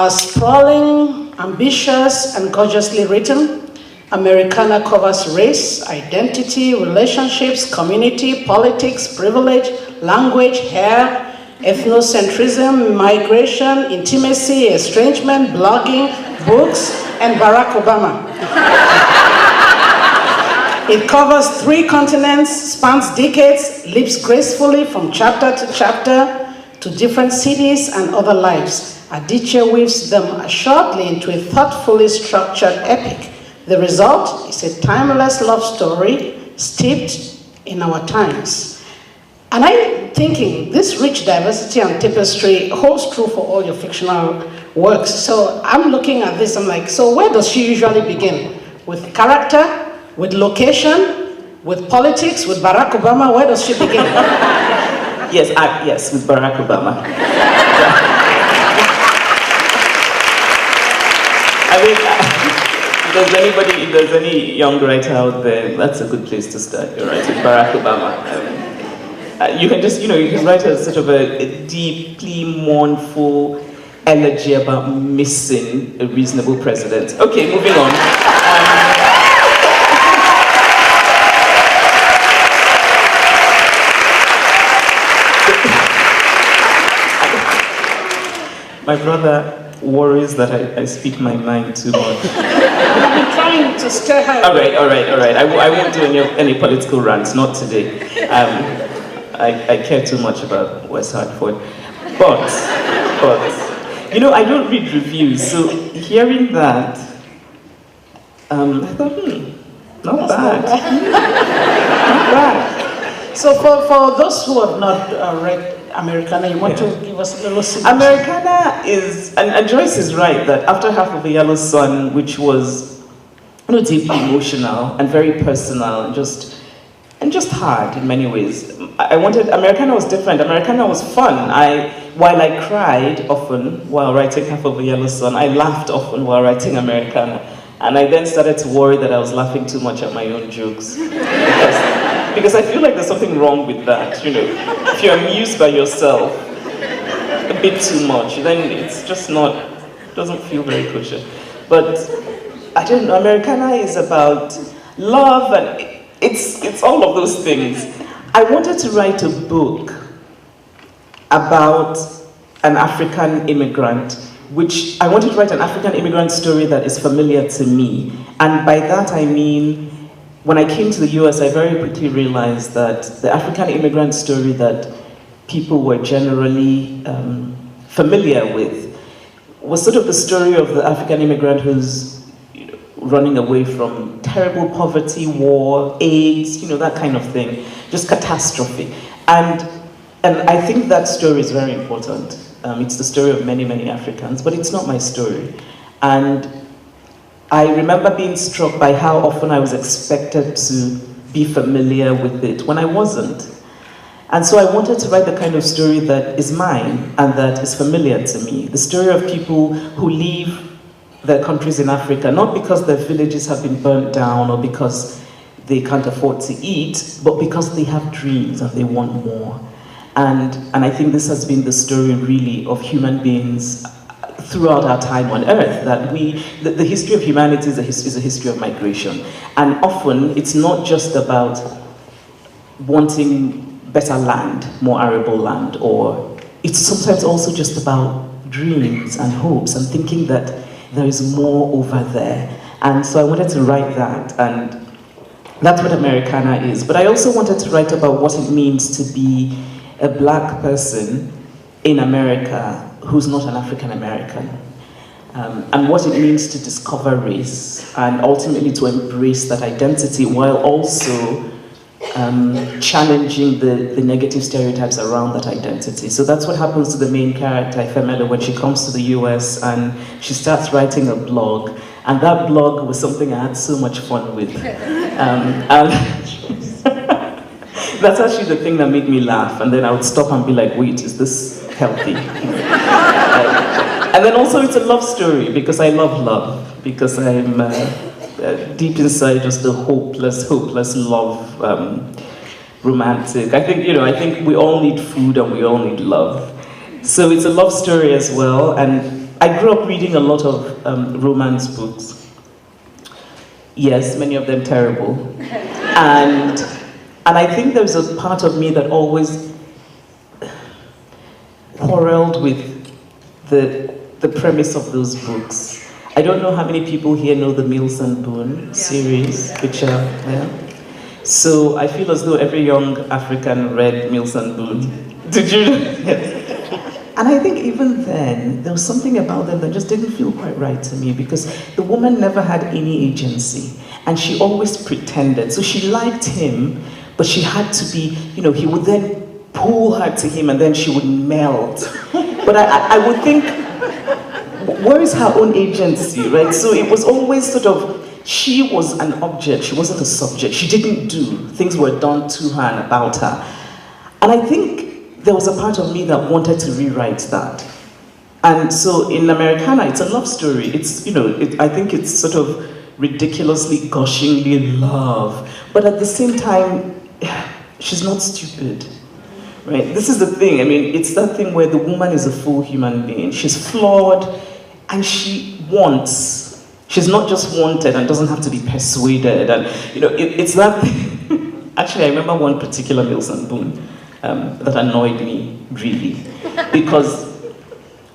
Sprawling, ambitious, and gorgeously written, Americana covers race, identity, relationships, community, politics, privilege, language, hair, ethnocentrism, migration, intimacy, estrangement, blogging, books, and Barack Obama. It covers 3 continents, spans decades, leaps gracefully from chapter to chapter to different cities and other lives. Adichie weaves them shortly into a thoughtfully structured epic. The result is a timeless love story steeped in our times. And I'm thinking this rich diversity and tapestry holds true for all your fictional works. So I'm looking at this, I'm like, so where does she usually begin? With character, with location, with politics, with Barack Obama? Where does she begin? Yes, with Barack Obama. I mean, if there's any young writer out there, that's a good place to start. You're right, with Barack Obama. You can just, you can write sort of a deeply mournful elegy about missing a reasonable president. Okay, moving on. My brother worries that I speak my mind too much. I'm trying to stir her. All right. I won't do any political rants, not today. I care too much about West Hartford. But, I don't read reviews, so hearing that, I thought, not bad. Not bad. So for those who have not read Americana, you want to give us a little synopsis? Americana is, and Joyce is right, that after Half of a Yellow Sun, which was deeply emotional and very personal and just hard in many ways, Americana was different. Americana was fun. While I cried often while writing Half of a Yellow Sun, I laughed often while writing Americana. And I then started to worry that I was laughing too much at my own jokes. Because I feel like there's something wrong with that, If you're amused by yourself a bit too much, then it's just doesn't feel very kosher. But, I don't know, Americana is about love and it's all of those things. I wanted to write a book about an African immigrant, which I wanted to write an African immigrant story that is familiar to me. And by that I mean, when I came to the US, I very quickly realized that the African immigrant story that people were generally familiar with was sort of the story of the African immigrant who's running away from terrible poverty, war, AIDS, that kind of thing, just catastrophe. And I think that story is very important. It's the story of many, many Africans, but it's not my story. And I remember being struck by how often I was expected to be familiar with it when I wasn't. And so I wanted to write the kind of story that is mine and that is familiar to me. The story of people who leave their countries in Africa, not because their villages have been burnt down or because they can't afford to eat, but because they have dreams and they want more. And I think this has been the story really of human beings throughout our time on Earth, that the history of humanity is a history of migration. And often it's not just about wanting better land, more arable land, or it's sometimes also just about dreams and hopes and thinking that there is more over there. And so I wanted to write that, and that's what Americana is. But I also wanted to write about what it means to be a black person in America who's not an African American, and what it means to discover race and ultimately to embrace that identity while also challenging the negative stereotypes around that identity. So that's what happens to the main character, Ifemelo, when she comes to the US and she starts writing a blog, and that blog was something I had so much fun with. And that's actually the thing that made me laugh, and then I would stop and be like, wait, is this healthy? And then also it's a love story, because I love love, because I'm deep inside just a hopeless love romantic. I think we all need food and we all need love. So it's a love story as well, and I grew up reading a lot of romance books. Yes, many of them terrible. And I think there's a part of me that always quarreled with the premise of those books. I don't know how many people here know the Mills and Boone series, which are there. So I feel as though every young African read Mills and Boone. Did you? Yes. And I think even then, there was something about them that just didn't feel quite right to me, because the woman never had any agency, and she always pretended. So she liked him, but she had to be, he would then pull her to him and then she would melt. But I would think, where is her own agency, right? So it was always sort of, she was an object, she wasn't a subject. She didn't do, things were done to her and about her. And I think there was a part of me that wanted to rewrite that. And so in Americana, it's a love story. It's, I think it's sort of ridiculously, gushingly love. But at the same time, she's not stupid, right? This is the thing. I mean, it's that thing where the woman is a full human being. She's flawed, and she wants. She's not just wanted and doesn't have to be persuaded. And, it's that thing. Actually, I remember one particular Mills and Boone that annoyed me, really. Because,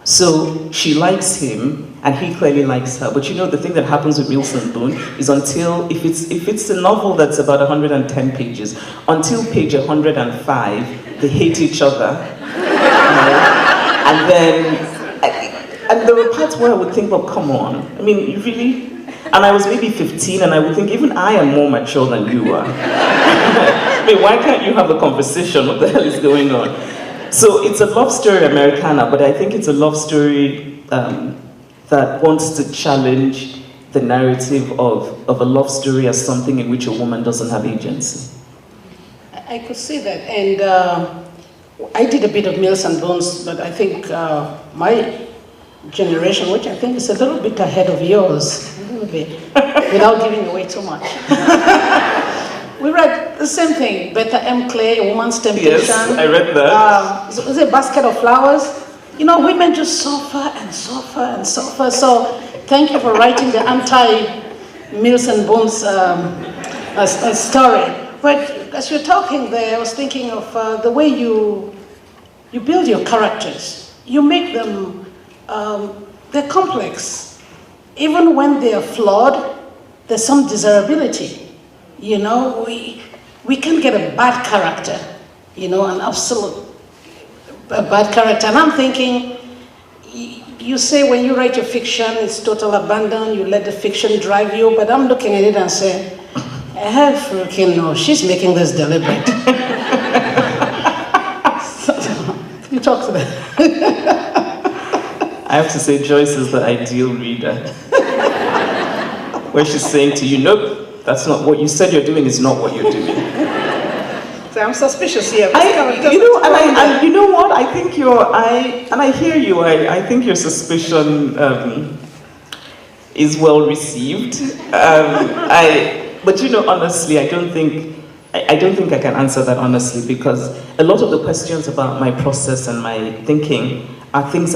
so she likes him, and he clearly likes her. But the thing that happens with Mills and Boone is until, if it's a novel that's about 110 pages, until page 105, they hate each other. And then, and there were parts where I would think, well, come on. I mean, you really? And I was maybe 15, and I would think, even I am more mature than you are. I mean, why can't you have a conversation? What the hell is going on? So it's a love story, Americana, but I think it's a love story that wants to challenge the narrative of a love story as something in which a woman doesn't have agency. I could see that, and I did a bit of Mills and Bones, but I think my generation, which I think is a little bit ahead of yours, a little bit, without giving away too much. We read the same thing, Beta M. Clay, A Woman's Temptation. Yes, I read that. Was it Basket of Flowers? Women just suffer and suffer and suffer. So thank you for writing the anti-Mills and Bones story. But as you're talking there, I was thinking of the way you build your characters. You make them, they're complex. Even when they are flawed, there's some desirability. We can get a bad character, an absolute bad character. And I'm thinking, you say when you write your fiction, it's total abandon, you let the fiction drive you, but I'm looking at it and say, hell freaking no, she's making this deliberate. You talk to them. I have to say, Joyce is the ideal reader. Where she's saying to you, nope, that's not what you said you're doing, is not what you're doing. So I'm suspicious here. And you know what? I think I hear you. I think your suspicion is well received. But honestly, I don't think I can answer that honestly, because a lot of the questions about my process and my thinking are things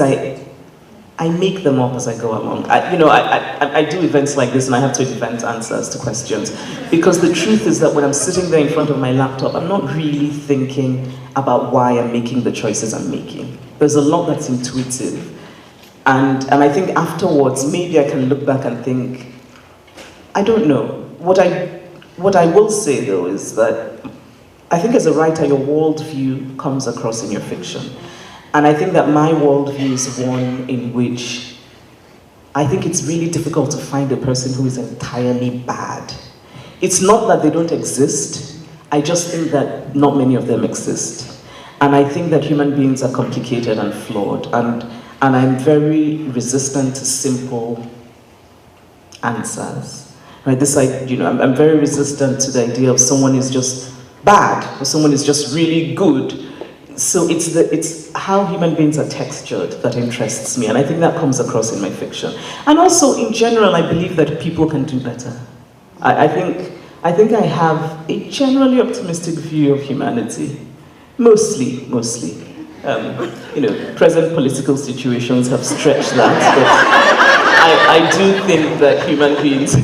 I make them up as I go along. I do events like this and I have to invent answers to questions, because the truth is that when I'm sitting there in front of my laptop, I'm not really thinking about why I'm making the choices I'm making. There's a lot that's intuitive. And I think afterwards, maybe I can look back and think, I don't know. What I will say though is that I think as a writer, your worldview comes across in your fiction. And I think that my worldview is one in which I think it's really difficult to find a person who is entirely bad. It's not that they don't exist, I just think that not many of them exist. And I think that human beings are complicated and flawed, and I'm very resistant to simple answers. Right? I'm very resistant to the idea of someone is just bad or someone is just really good. So it's how human beings are textured that interests me, and I think that comes across in my fiction. And also, in general, I believe that people can do better. I think I think I have a generally optimistic view of humanity. Mostly. Present political situations have stretched that, but I do think that human beings,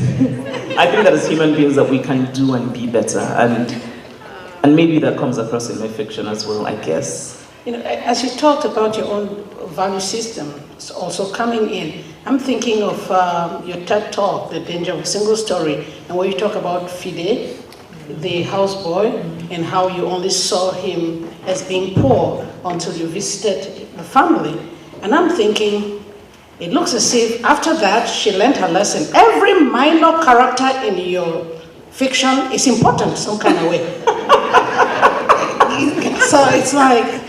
I think that as human beings that we can do and be better, and maybe that comes across in my fiction as well, I guess. As you talked about your own value system also coming in, I'm thinking of your TED Talk, The Danger of a Single Story, and where you talk about Fide, the houseboy, and how you only saw him as being poor until you visited the family. And I'm thinking, it looks as if after that she learned her lesson. Every minor character in your fiction is important some kind of way. So it's like,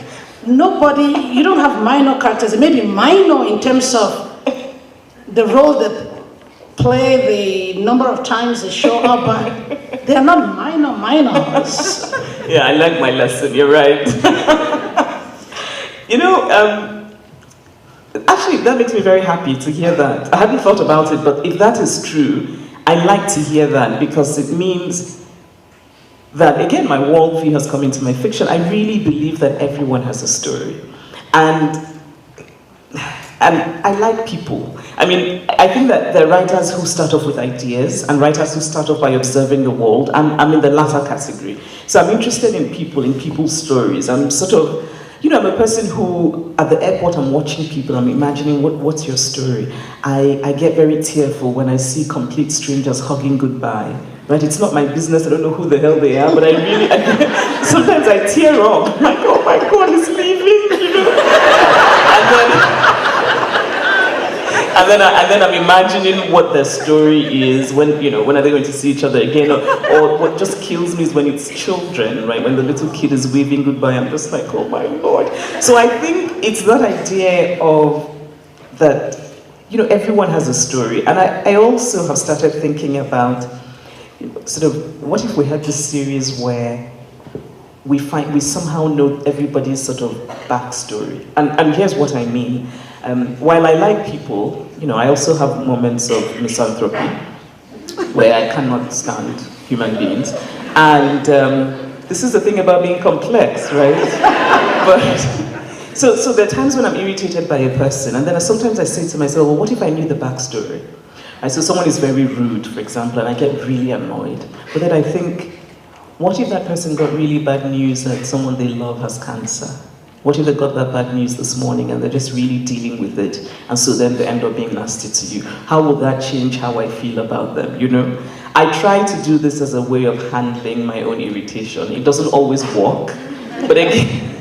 you don't have minor characters. It may be minor in terms of the role that play, the number of times they show up, but they are not minors. Yeah, I learned my lesson, you're right. Actually, that makes me very happy to hear that. I hadn't thought about it, but if that is true, I like to hear that because it means that, again, my worldview has come into my fiction. I really believe that everyone has a story. And I like people. I mean, I think that there are writers who start off with ideas and writers who start off by observing the world. I'm in the latter category. So I'm interested in people, in people's stories. I'm sort of, I'm a person who, at the airport, I'm watching people, I'm imagining, what's your story? I get very tearful when I see complete strangers hugging goodbye. Right? It's not my business, I don't know who the hell they are, but sometimes I tear up. I'm like, oh my God, he's leaving, And then I'm imagining what their story is when are they going to see each other again? Or what just kills me is when it's children, right? When the little kid is waving goodbye, I'm just like, oh my Lord. So I think it's that idea of that, everyone has a story. And I also have started thinking about sort of, what if we had this series where we somehow know everybody's sort of backstory? And here's what I mean. While I like people, I also have moments of misanthropy where I cannot stand human beings. And this is the thing about being complex, right? But so there are times when I'm irritated by a person, and then sometimes I say to myself, well, what if I knew the backstory? And so someone is very rude, for example, and I get really annoyed. But then I think, what if that person got really bad news that someone they love has cancer? What if they got that bad news this morning and they're just really dealing with it, and so then they end up being nasty to you? How will that change how I feel about them, I try to do this as a way of handling my own irritation. It doesn't always work, but again,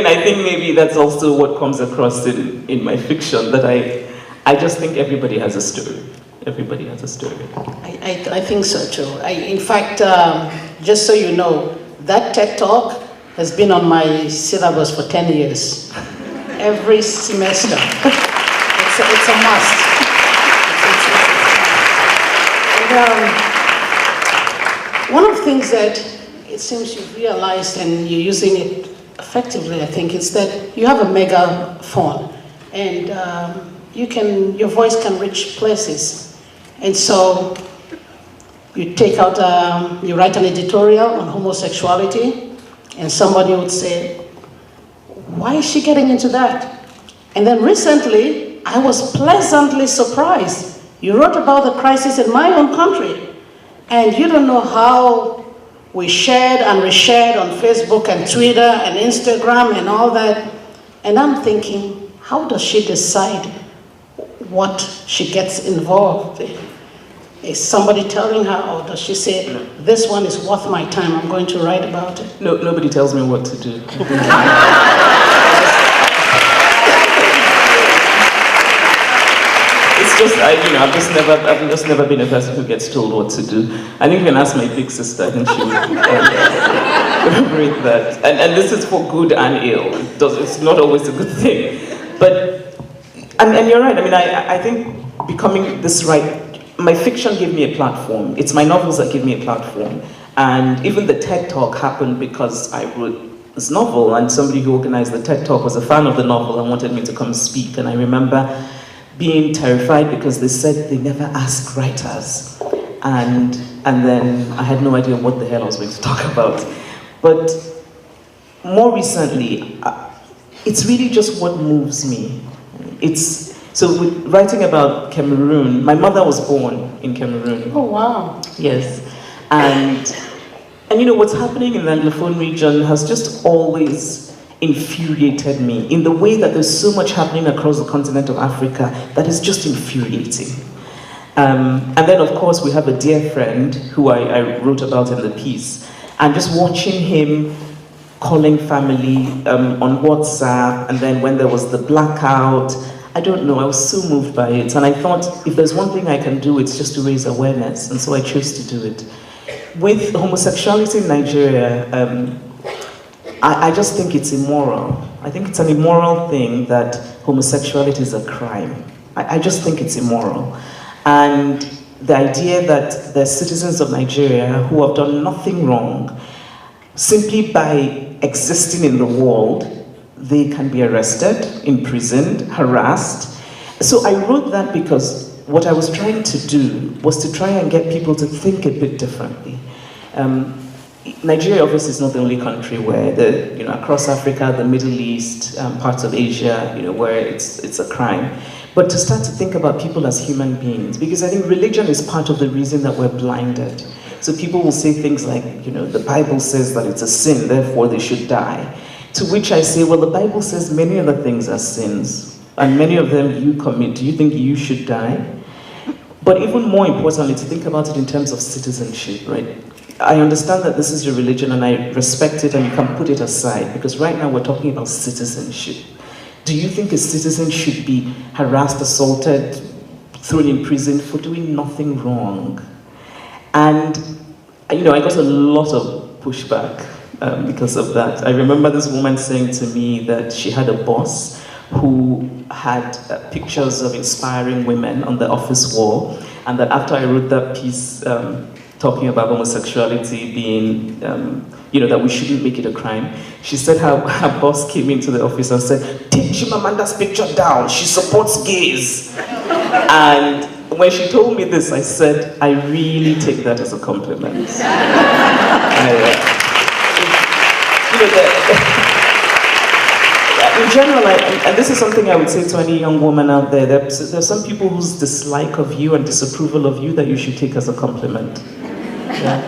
I think maybe that's also what comes across in my fiction, that I just think everybody has a story. Everybody has a story. I think so too. In fact, just so you know, that TED Talk has been on my syllabus for 10 years. Every semester. It's a must. And, one of the things that it seems you've realized, and you're using it effectively, I think, is that you have a megaphone, and your voice can reach places. And so you take out, you write an editorial on homosexuality, and somebody would say, why is she getting into that? And then recently, I was pleasantly surprised. You wrote about the crisis in my own country, and you don't know how we shared and reshared on Facebook and Twitter and Instagram and all that. And I'm thinking, how does she decide what she gets involved in? Is somebody telling her, or does she say, this one is worth my time, I'm going to write about it? No, nobody tells me what to do. It's just, I've just never been a person who gets told what to do. I think you can ask my big sister, I think she would corroborate that. And this is for good and ill. It's not always a good thing. But, and you're right, I think becoming this right, my fiction gave me a platform. It's my novels that give me a platform. And even the TED Talk happened because I wrote this novel, and somebody who organized the TED Talk was a fan of the novel and wanted me to come speak. And I remember being terrified because they said they never ask writers. and then I had no idea what the hell I was going to talk about. But more recently, it's really just what moves me. So with writing about Cameroon, my mother was born in Cameroon. Oh, wow. Yes. And you know, what's happening in the Anglophone region has just always infuriated me in the way that there's so much happening across the continent of Africa that is just infuriating. And then, of course, we have a dear friend who I wrote about in the piece, and just watching him calling family on WhatsApp, and then when there was the blackout, I don't know, I was so moved by it. And I thought, if there's one thing I can do, it's just to raise awareness, and so I chose to do it. With homosexuality in Nigeria, I just think it's immoral. I think it's an immoral thing that homosexuality is a crime. I just think it's immoral. And the idea that the citizens of Nigeria who have done nothing wrong, simply by existing in the world, they can be arrested, imprisoned, harassed. So I wrote that because what I was trying to do was to try and get people to think a bit differently. Nigeria obviously is not the only country where across Africa, the Middle East, parts of Asia, where it's a crime. But to start to think about people as human beings, because I think religion is part of the reason that we're blinded. So people will say things like, the Bible says that it's a sin, therefore they should die. To which I say, well, the Bible says many other things are sins, and many of them you commit. Do you think you should die? But even more importantly, to think about it in terms of citizenship, right? I understand that this is your religion, and I respect it, and you can put it aside, because right now we're talking about citizenship. Do you think a citizen should be harassed, assaulted, thrown in prison for doing nothing wrong? And, I got a lot of pushback because of that. I remember this woman saying to me that she had a boss who had pictures of inspiring women on the office wall, and that after I wrote that piece talking about homosexuality being, that we shouldn't make it a crime, she said her boss came into the office and said, "Take Chimamanda's picture down, she supports gays." And when she told me this, I said, I really take that as a compliment. In general, and this is something I would say to any young woman out there, there's some people whose dislike of you and disapproval of you that you should take as a compliment. Yeah.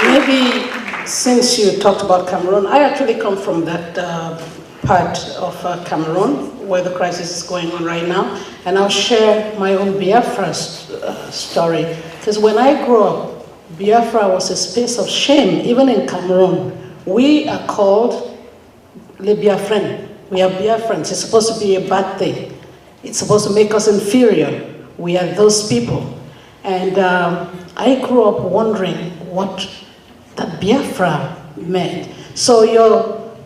Maybe since you talked about Cameroon, I actually come from that part of Cameroon where the crisis is going on right now, and I'll share my own Biafra story. Because when I grew up, Biafra was a space of shame, even in Cameroon. We are called Le Biafran. We are Biafrans. It's supposed to be a bad thing. It's supposed to make us inferior. We are those people. And I grew up wondering what that Biafra meant. So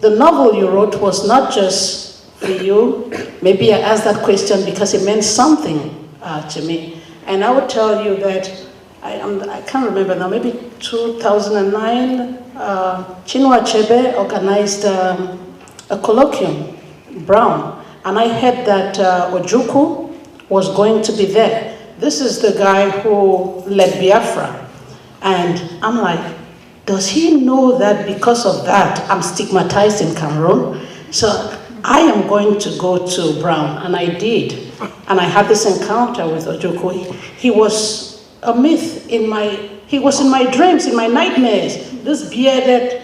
the novel you wrote was not just for you. Maybe I asked that question because it meant something to me. And I would tell you that I can't remember now, maybe 2009, Chinua Achebe organized a colloquium, Brown, and I heard that Ojukwu was going to be there. This is the guy who led Biafra. And I'm like, does he know that because of that, I'm stigmatized in Cameroon? So I am going to go to Brown, and I did. And I had this encounter with Ojukwu. He was a myth he was in my dreams, in my nightmares. This bearded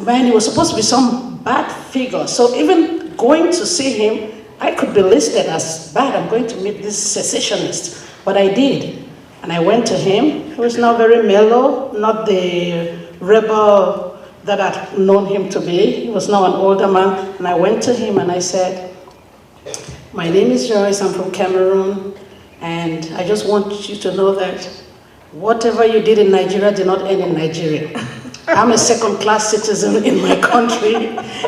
man, he was supposed to be some bad figure. So even going to see him, I could be listed as bad. I'm going to meet this secessionist. But I did. And I went to him. He was now very mellow, not the rebel that I'd known him to be. He was now an older man. And I went to him and I said, "My name is Joyce, I'm from Cameroon, and I just want you to know that whatever you did in Nigeria did not end in Nigeria. I'm a second-class citizen in my country,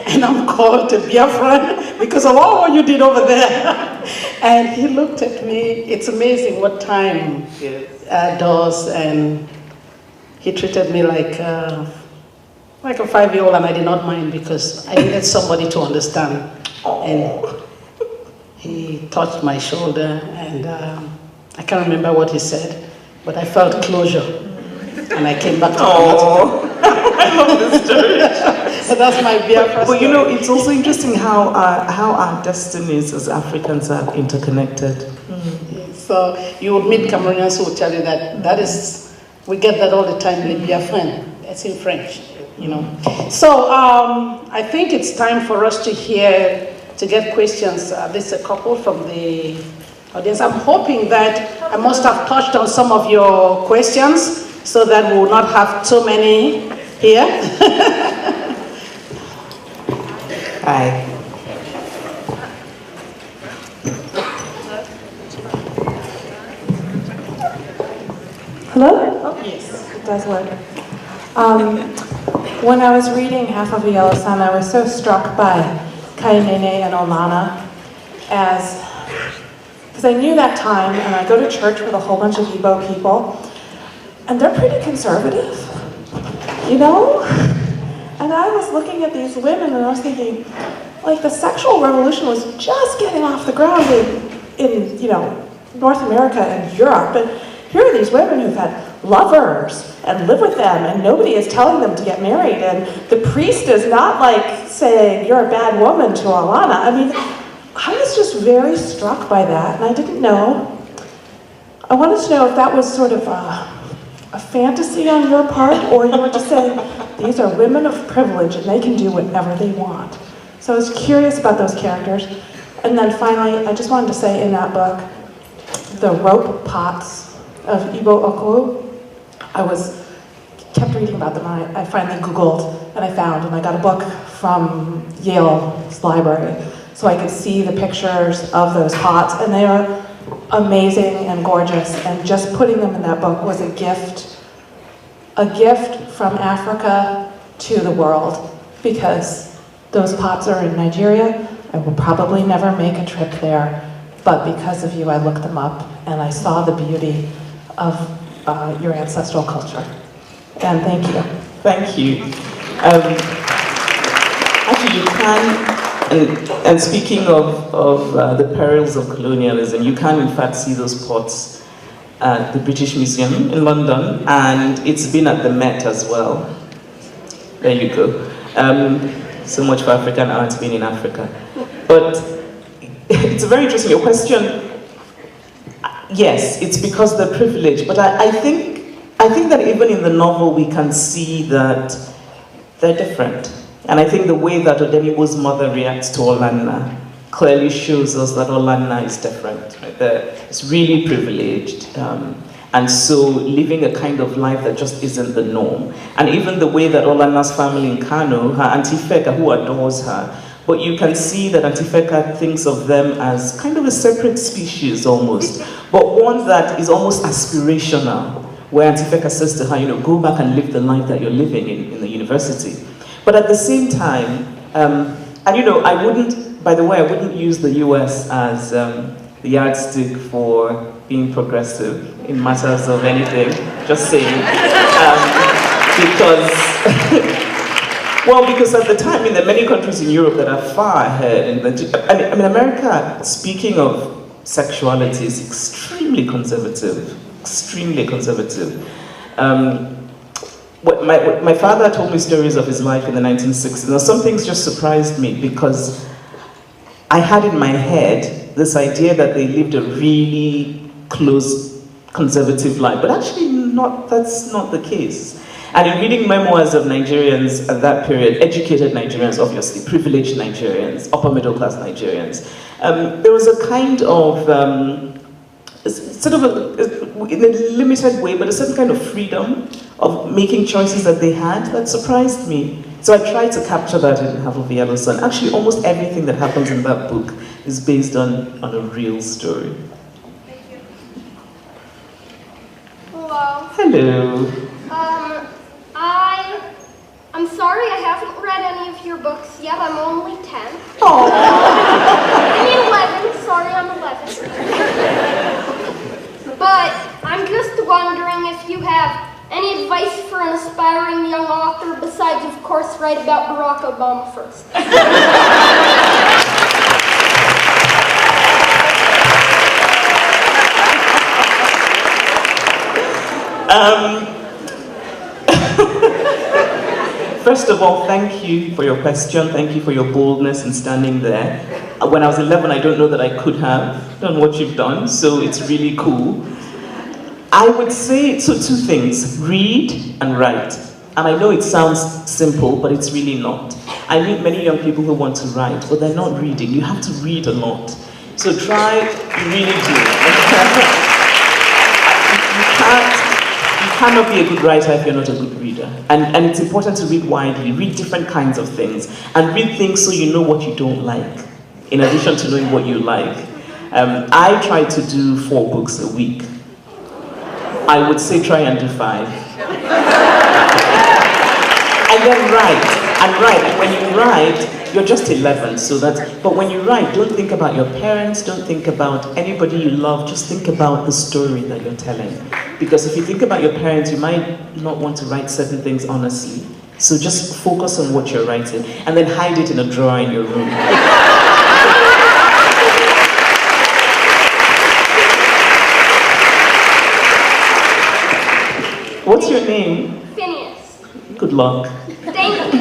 and I'm called a Biafran because of all what you did over there." And he looked at me. It's amazing what time does, and he treated me like a 5-year-old, and I did not mind because I needed somebody to understand. And He touched my shoulder, and I can't remember what he said, but I felt closure. And I came back to Connecticut. I love this story. So that's my Biafra But you story. know, it's also interesting how our destinies as Africans are interconnected. So you would meet Cameroonians who will tell you that we get that all the time, le Biafran. It's in French, you know. So I think it's time for us to get questions. There's a couple from the audience. I'm hoping that I must have touched on some of your questions so that we will not have too many here. Hi. Hello? Oh, yes, it does work. When I was reading Half of a Yellow Sun, I was so struck by Kainene and Olana because I knew that time, and I go to church with a whole bunch of Igbo people, and they're pretty conservative, you know? And I was looking at these women, and I was thinking, like, the sexual revolution was just getting off the ground in you know, North America and Europe, but here are these women who've had lovers and live with them, and nobody is telling them to get married, and the priest is not like saying, you're a bad woman to Alana. I mean, I was just very struck by that, and I didn't know. I wanted to know if that was sort of a fantasy on your part, or you were just saying, these are women of privilege, and they can do whatever they want. So I was curious about those characters. And then finally, I just wanted to say in that book, the rope pots of Igbo Okwu, I kept reading about them, and I finally Googled, and I got a book from Yale's library, so I could see the pictures of those pots, and they are amazing and gorgeous, and just putting them in that book was a gift from Africa to the world, because those pots are in Nigeria. I will probably never make a trip there, but because of you, I looked them up, and I saw the beauty of your ancestral culture. And thank you. Thank you. Actually, you can, and speaking of the perils of colonialism, you can in fact see those pots at the British Museum in London, and it's been at the Met as well. There you go. So much for African art being in Africa. But it's very interesting. Your question, yes, it's because they're privileged, but I think that even in the novel we can see that they're different. And I think the way that Odeniwo's mother reacts to Olanna clearly shows us that Olanna is different. Right? It's really privileged. And so living a kind of life that just isn't the norm. And even the way that Olanna's family in Kano, her Auntie Feka, who adores her, but you can see that Auntie Feka thinks of them as kind of a separate species almost, but one that is almost aspirational, where Auntie Feka says to her, you know, go back and live the life that you're living in the university. But at the same time, and you know, I wouldn't use the US as the yardstick for being progressive in matters of anything, just saying, because at the time, there are many countries in Europe that are far ahead. I mean, America, speaking of sexuality, is extremely conservative, extremely conservative. My father told me stories of his life in the 1960s. Now, some things just surprised me because I had in my head this idea that they lived a really close conservative life, but actually that's not the case. And in reading memoirs of Nigerians at that period, educated Nigerians, obviously, privileged Nigerians, upper middle class Nigerians, there was a kind of, in a limited way, but a certain kind of freedom of making choices that they had that surprised me. So I tried to capture that in Half of a Yellow Sun. Actually, almost everything that happens in that book is based on a real story. Thank you. Hello. Hello. I'm sorry I haven't read any of your books yet. I'm only 10. Oh. I mean 11. Sorry, I'm 11. But I'm just wondering if you have any advice for an aspiring young author besides, of course, write about Barack Obama first. First of all, thank you for your question. Thank you for your boldness in standing there. When I was 11, I don't know that I could have done what you've done, so it's really cool. I would say, so two things, read and write. And I know it sounds simple, but it's really not. I meet many young people who want to write, but they're not reading. You have to read a lot. So try, you really do. You cannot be a good writer if you're not a good reader. And it's important to read widely, read different kinds of things, and read things so you know what you don't like, in addition to knowing what you like. I try to do 4 books a week. I would say try and do 5. And then write. And when you write, you're just 11, so but when you write, don't think about your parents, don't think about anybody you love, just think about the story that you're telling. Because if you think about your parents, you might not want to write certain things honestly. So just focus on what you're writing, and then hide it in a drawer in your room. What's your name? Phineas. Good luck. Thank you.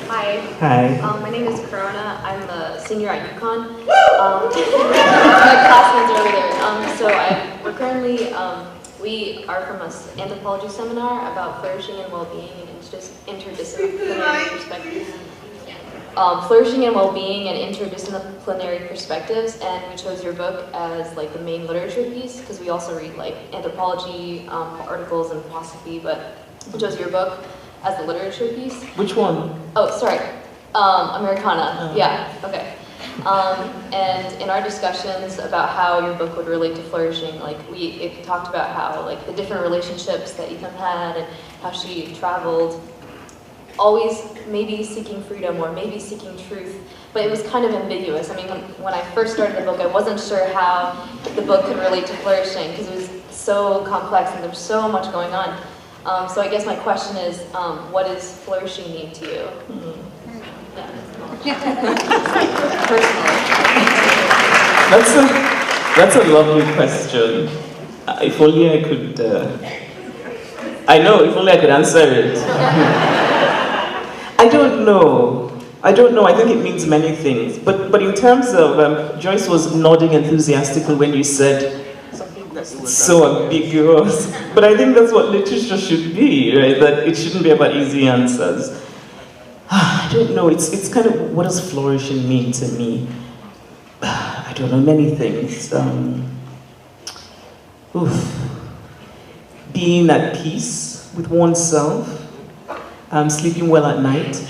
Hi. Hi. My name is Corona. I'm a senior at UConn. My classmates are over there. We're currently, we are from an anthropology seminar about flourishing and well-being and interdisciplinary perspectives. Flourishing and well-being and interdisciplinary perspectives, and we chose your book as like the main literature piece because we also read like anthropology articles and philosophy, but we chose your book as the literature piece. Which one? Oh, sorry, Americana. Yeah, okay. And in our discussions about how your book would relate to flourishing, like it talked about how like the different relationships that Ethan had and how she traveled, always maybe seeking freedom or maybe seeking truth, but it was kind of ambiguous. I mean, when I first started the book, I wasn't sure how the book could relate to flourishing because it was so complex and there's so much going on. So I guess my question is, what does flourishing mean to you? Personally. That's a lovely question. If only I could, if only I could answer it. I don't know. I think it means many things. But in terms of, Joyce was nodding enthusiastically when you said, it's so ambiguous. But I think that's what literature should be, right? That it shouldn't be about easy answers. I don't know, it's kind of, what does flourishing mean to me? I don't know, many things. Being at peace with oneself, sleeping well at night,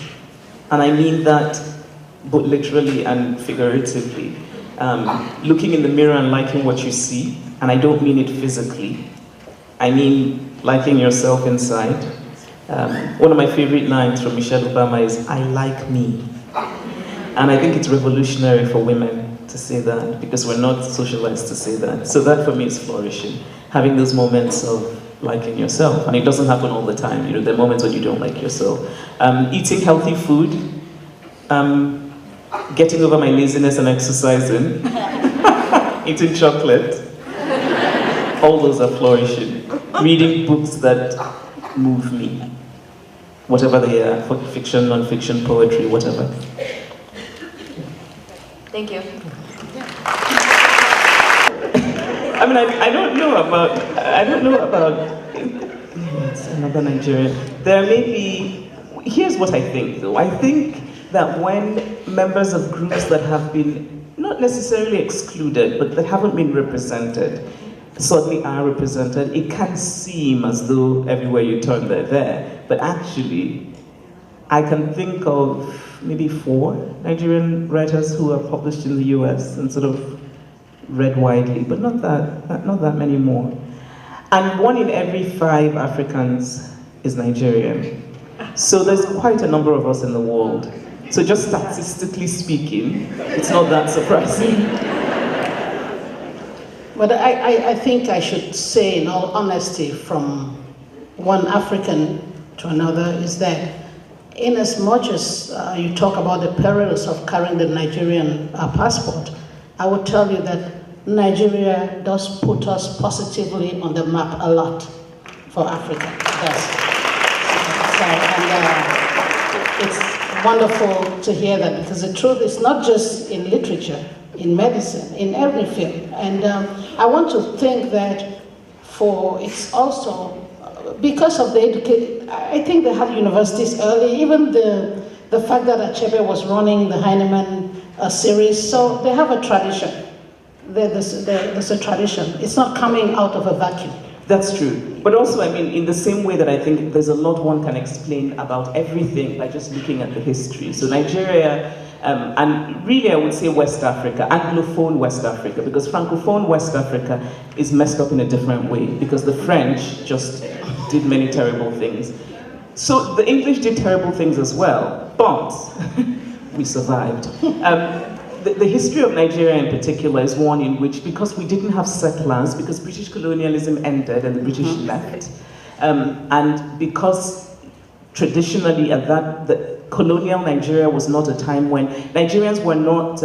and I mean that both literally and figuratively. Looking in the mirror and liking what you see, and I don't mean it physically. I mean liking yourself inside. One of my favorite lines from Michelle Obama is, "I like me." And I think it's revolutionary for women to say that, because we're not socialized to say that. So that for me is flourishing, having those moments of liking yourself. And it doesn't happen all the time, you know, there are moments when you don't like yourself. Eating healthy food, getting over my laziness and exercising, eating chocolate, all those are flourishing. Reading books that move me, whatever they are, fiction, non-fiction, poetry, whatever. Thank you. I mean, I don't know about, it's another Nigerian. There may be, here's what I think though. I think that when members of groups that have been not necessarily excluded, but that haven't been represented, suddenly are represented, it can seem as though everywhere you turn they're there. But actually, I can think of maybe 4 Nigerian writers who are published in the US and sort of read widely, but not that many more. And 1 in every 5 Africans is Nigerian. So there's quite a number of us in the world. So just statistically speaking, it's not that surprising. But I think I should say, in all honesty, from one African to another, is that in as much as you talk about the perils of carrying the Nigerian passport, I would tell you that Nigeria does put us positively on the map a lot for Africa. It does. So, and it's wonderful to hear that, because the truth is not just in literature, in medicine, in every field. And I want to think that it's also because of the education. I think they had universities early, even the fact that Achebe was running the Heinemann series, so they have a tradition. There's a tradition. It's not coming out of a vacuum. That's true. But also, I mean, in the same way that I think there's a lot one can explain about everything by just looking at the history. So Nigeria, and really I would say West Africa, Anglophone West Africa, because Francophone West Africa is messed up in a different way, because the French just did many terrible things. So the English did terrible things as well, but we survived. The history of Nigeria in particular is one in which, because we didn't have settlers, because British colonialism ended and the British left, and because traditionally at the colonial Nigeria was not a time when Nigerians were not,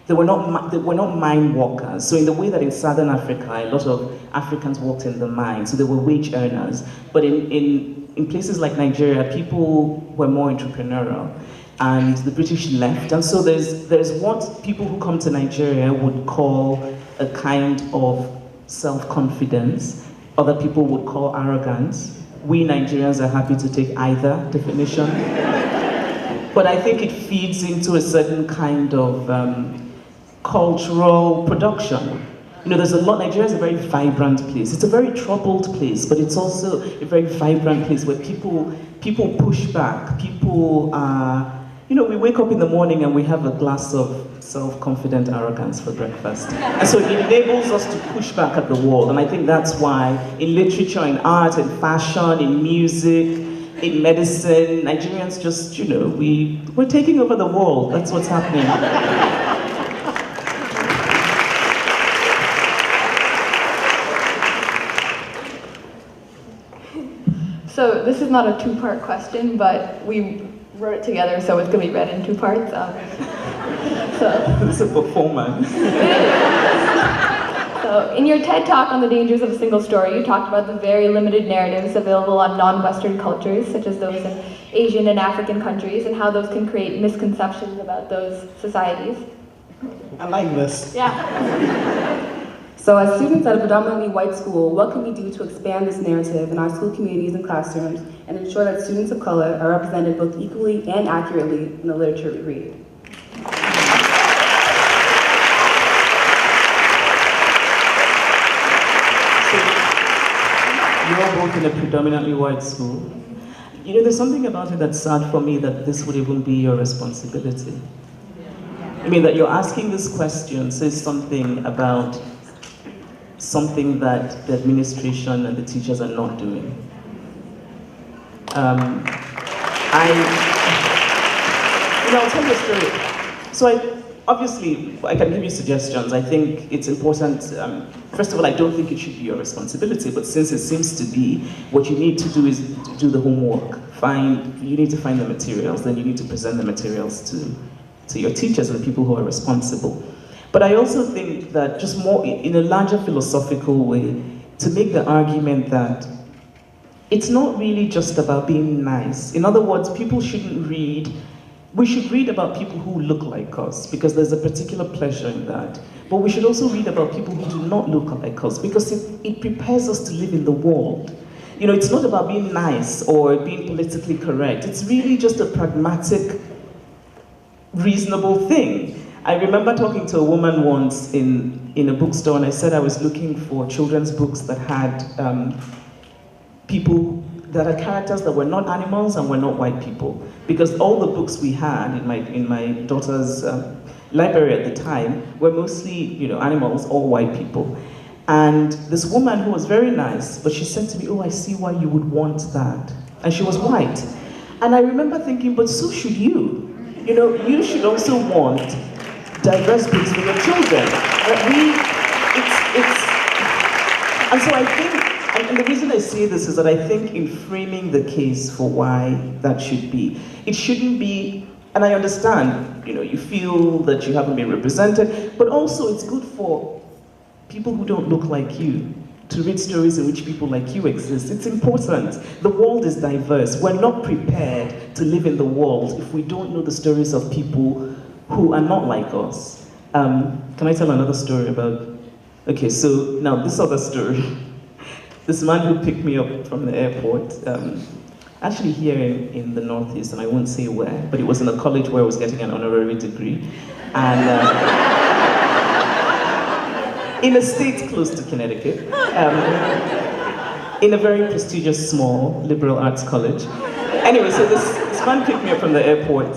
they were not mine workers. So in the way that in Southern Africa, a lot of Africans worked in the mines, so they were wage earners. But in places like Nigeria, people were more entrepreneurial. And the British left, and so there's what people who come to Nigeria would call a kind of self-confidence. Other people would call arrogance. We Nigerians are happy to take either definition. But I think it feeds into a certain kind of cultural production. You know, there's a lot. Nigeria is a very vibrant place. It's a very troubled place, but it's also a very vibrant place where people push back. People are. You know, we wake up in the morning and we have a glass of self-confident arrogance for breakfast. And so it enables us to push back at the world. And I think that's why in literature, in art, in fashion, in music, in medicine, Nigerians just, you know, we're taking over the world. That's what's happening. So this is not a two-part question, but we wrote it together, so it's going to be read in two parts. It's a performance. So in your TED Talk on the dangers of a single story, you talked about the very limited narratives available on non-Western cultures, such as those in Asian and African countries, and how those can create misconceptions about those societies. I like this. Yeah. So as students at a predominantly white school, what can we do to expand this narrative in our school communities and classrooms and ensure that students of color are represented both equally and accurately in the literature we read? You're both in a predominantly white school. You know, there's something about it that's sad for me that this would even be your responsibility. I mean, that you're asking this question says something about something that the administration and the teachers are not doing. I'll tell you a story. So obviously, I can give you suggestions. I think it's important. First of all, I don't think it should be your responsibility, but since it seems to be, what you need to do is do the homework. You need to find the materials, then you need to present the materials to your teachers and the people who are responsible. But I also think that just more in a larger philosophical way, to make the argument that it's not really just about being nice. In other words, people shouldn't read. We should read about people who look like us, because there's a particular pleasure in that. But we should also read about people who do not look like us, because it prepares us to live in the world. You know, it's not about being nice or being politically correct. It's really just a pragmatic, reasonable thing. I remember talking to a woman once in a bookstore, and I said I was looking for children's books that had people that are characters that were not animals and were not white people, because all the books we had in my daughter's library at the time were mostly, you know, animals or white people. And this woman who was very nice, but she said to me, "Oh, I see why you would want that." And she was white. And I remember thinking, but so should you. You know, you should also want diverse books for your children. And so I think, and the reason I say this is that I think in framing the case for why that should be, it shouldn't be And I understand, you feel that you haven't been represented, but also it's good for people who don't look like you to read stories in which people like you exist. It's important. The world is diverse. We're not prepared to live in the world if we don't know the stories of people who are not like us. Can I tell another story about... Okay, so now this other story. This man who picked me up from the airport, actually here in the Northeast, and I won't say where, but it was in a college where I was getting an honorary degree. And in a state close to Connecticut, in a very prestigious, small, liberal arts college. Anyway, so this man picked me up from the airport.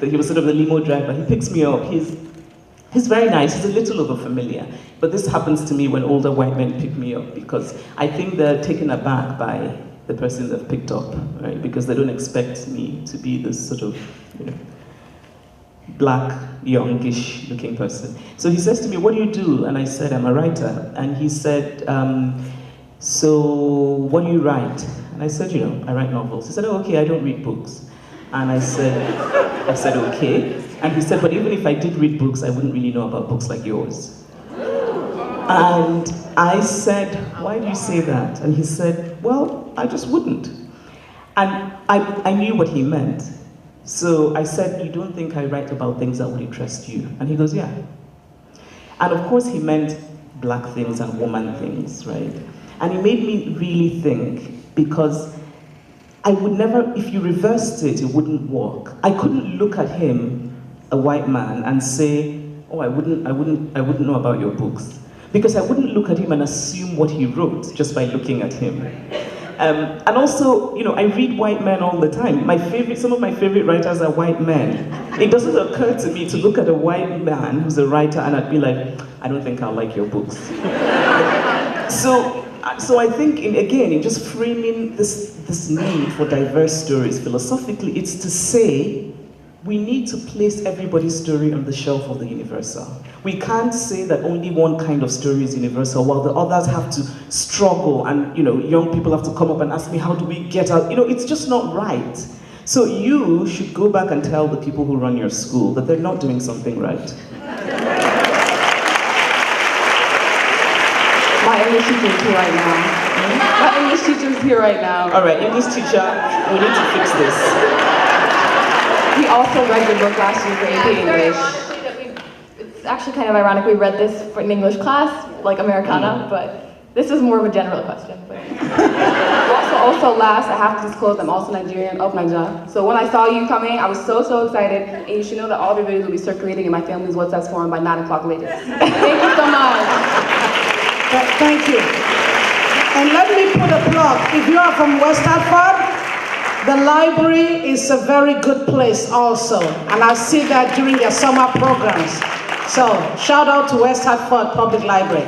He was sort of the limo driver. He picks me up. He's very nice. He's a little over-familiar. But this happens to me when older white men pick me up, because I think they're taken aback by the person they've picked up, right? Because they don't expect me to be this sort of, black, youngish looking person. So he says to me, "What do you do?" And I said, "I'm a writer." And he said, "So what do you write?" And I said, "I write novels." He said, "Oh, okay, I don't read books." And I said, "Okay." And he said, "But even if I did read books, I wouldn't really know about books like yours." And I said, "Why do you say that?" And he said, "Well, I just wouldn't." And I knew what he meant. So I said, "You don't think I write about things that would interest you?" And he goes, "Yeah." And of course he meant black things and woman things, right? And it made me really think, because I would never, if you reversed it, it wouldn't work. I couldn't look at him, a white man, and say, "Oh, I wouldn't know about your books." Because I wouldn't look at him and assume what he wrote just by looking at him. And also, I read white men all the time. Some of my favorite writers are white men. It doesn't occur to me to look at a white man who's a writer and I'd be like, "I don't think I'll like your books." So I think, in just framing this need for diverse stories philosophically, it's to say, we need to place everybody's story on the shelf of the universal. We can't say that only one kind of story is universal while the others have to struggle and, young people have to come up and ask me, how do we get out? It's just not right. So you should go back and tell the people who run your school that they're not doing something right. My English teacher is here right now. My English teacher is here right now. All right, English teacher, we need to fix this. He also read the book last year for AP English. It's actually kind of ironic we read this for an English class, like Americana, but this is more of a general question. But. Also last, I have to disclose I'm also Nigerian, of Nigeria. So when I saw you coming, I was so excited, and you should know that all the videos will be circulating in my family's WhatsApp forum by 9 o'clock latest. Thank you so much. Thank you. And let me put a plug. If you are from West Hartford, the library is a very good place also. And I see that during their summer programs. So, shout out to West Hartford Public Library.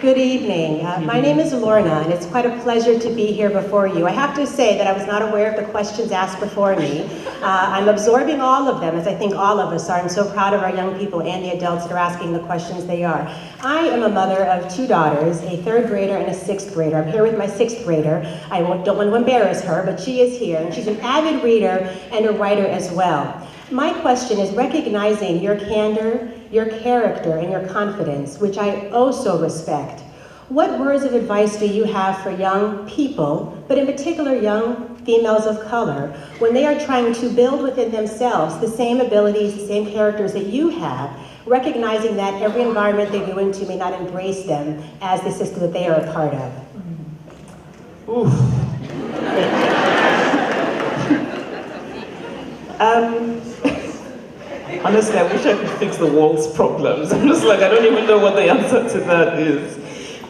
Good evening. My name is Lorna, and it's quite a pleasure to be here before you. I have to say that I was not aware of the questions asked before me. I'm absorbing all of them, as I think all of us are. I'm so proud of our young people and the adults that are asking the questions they are. I am a mother of 2 daughters, a 3rd grader and a 6th grader. I'm here with my 6th grader. I don't want to embarrass her, but she is here, and she's an avid reader and a writer as well. My question is recognizing your candor, your character, and your confidence, which I also respect. What words of advice do you have for young people, but in particular young females of color, when they are trying to build within themselves the same abilities, the same characters that you have, recognizing that every environment they go into may not embrace them as the system that they are a part of? Oof. Honestly, I wish I could fix the world's problems. I'm just like, I don't even know what the answer to that is.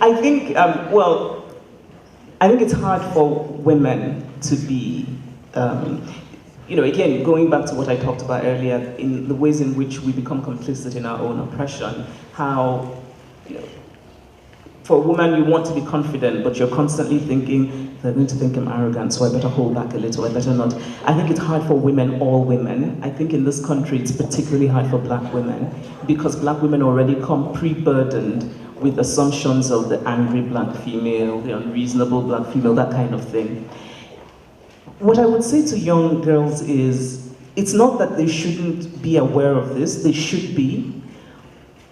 I think, I think it's hard for women to be, again, going back to what I talked about earlier, in the ways in which we become complicit in our own oppression, how, for a woman, you want to be confident, but you're constantly thinking, they're going to think I'm arrogant, so I better hold back a little, I better not. I think it's hard for women, all women. I think in this country, it's particularly hard for black women, because black women already come pre-burdened with assumptions of the angry black female, the unreasonable black female, that kind of thing. What I would say to young girls is, it's not that they shouldn't be aware of this, they should be,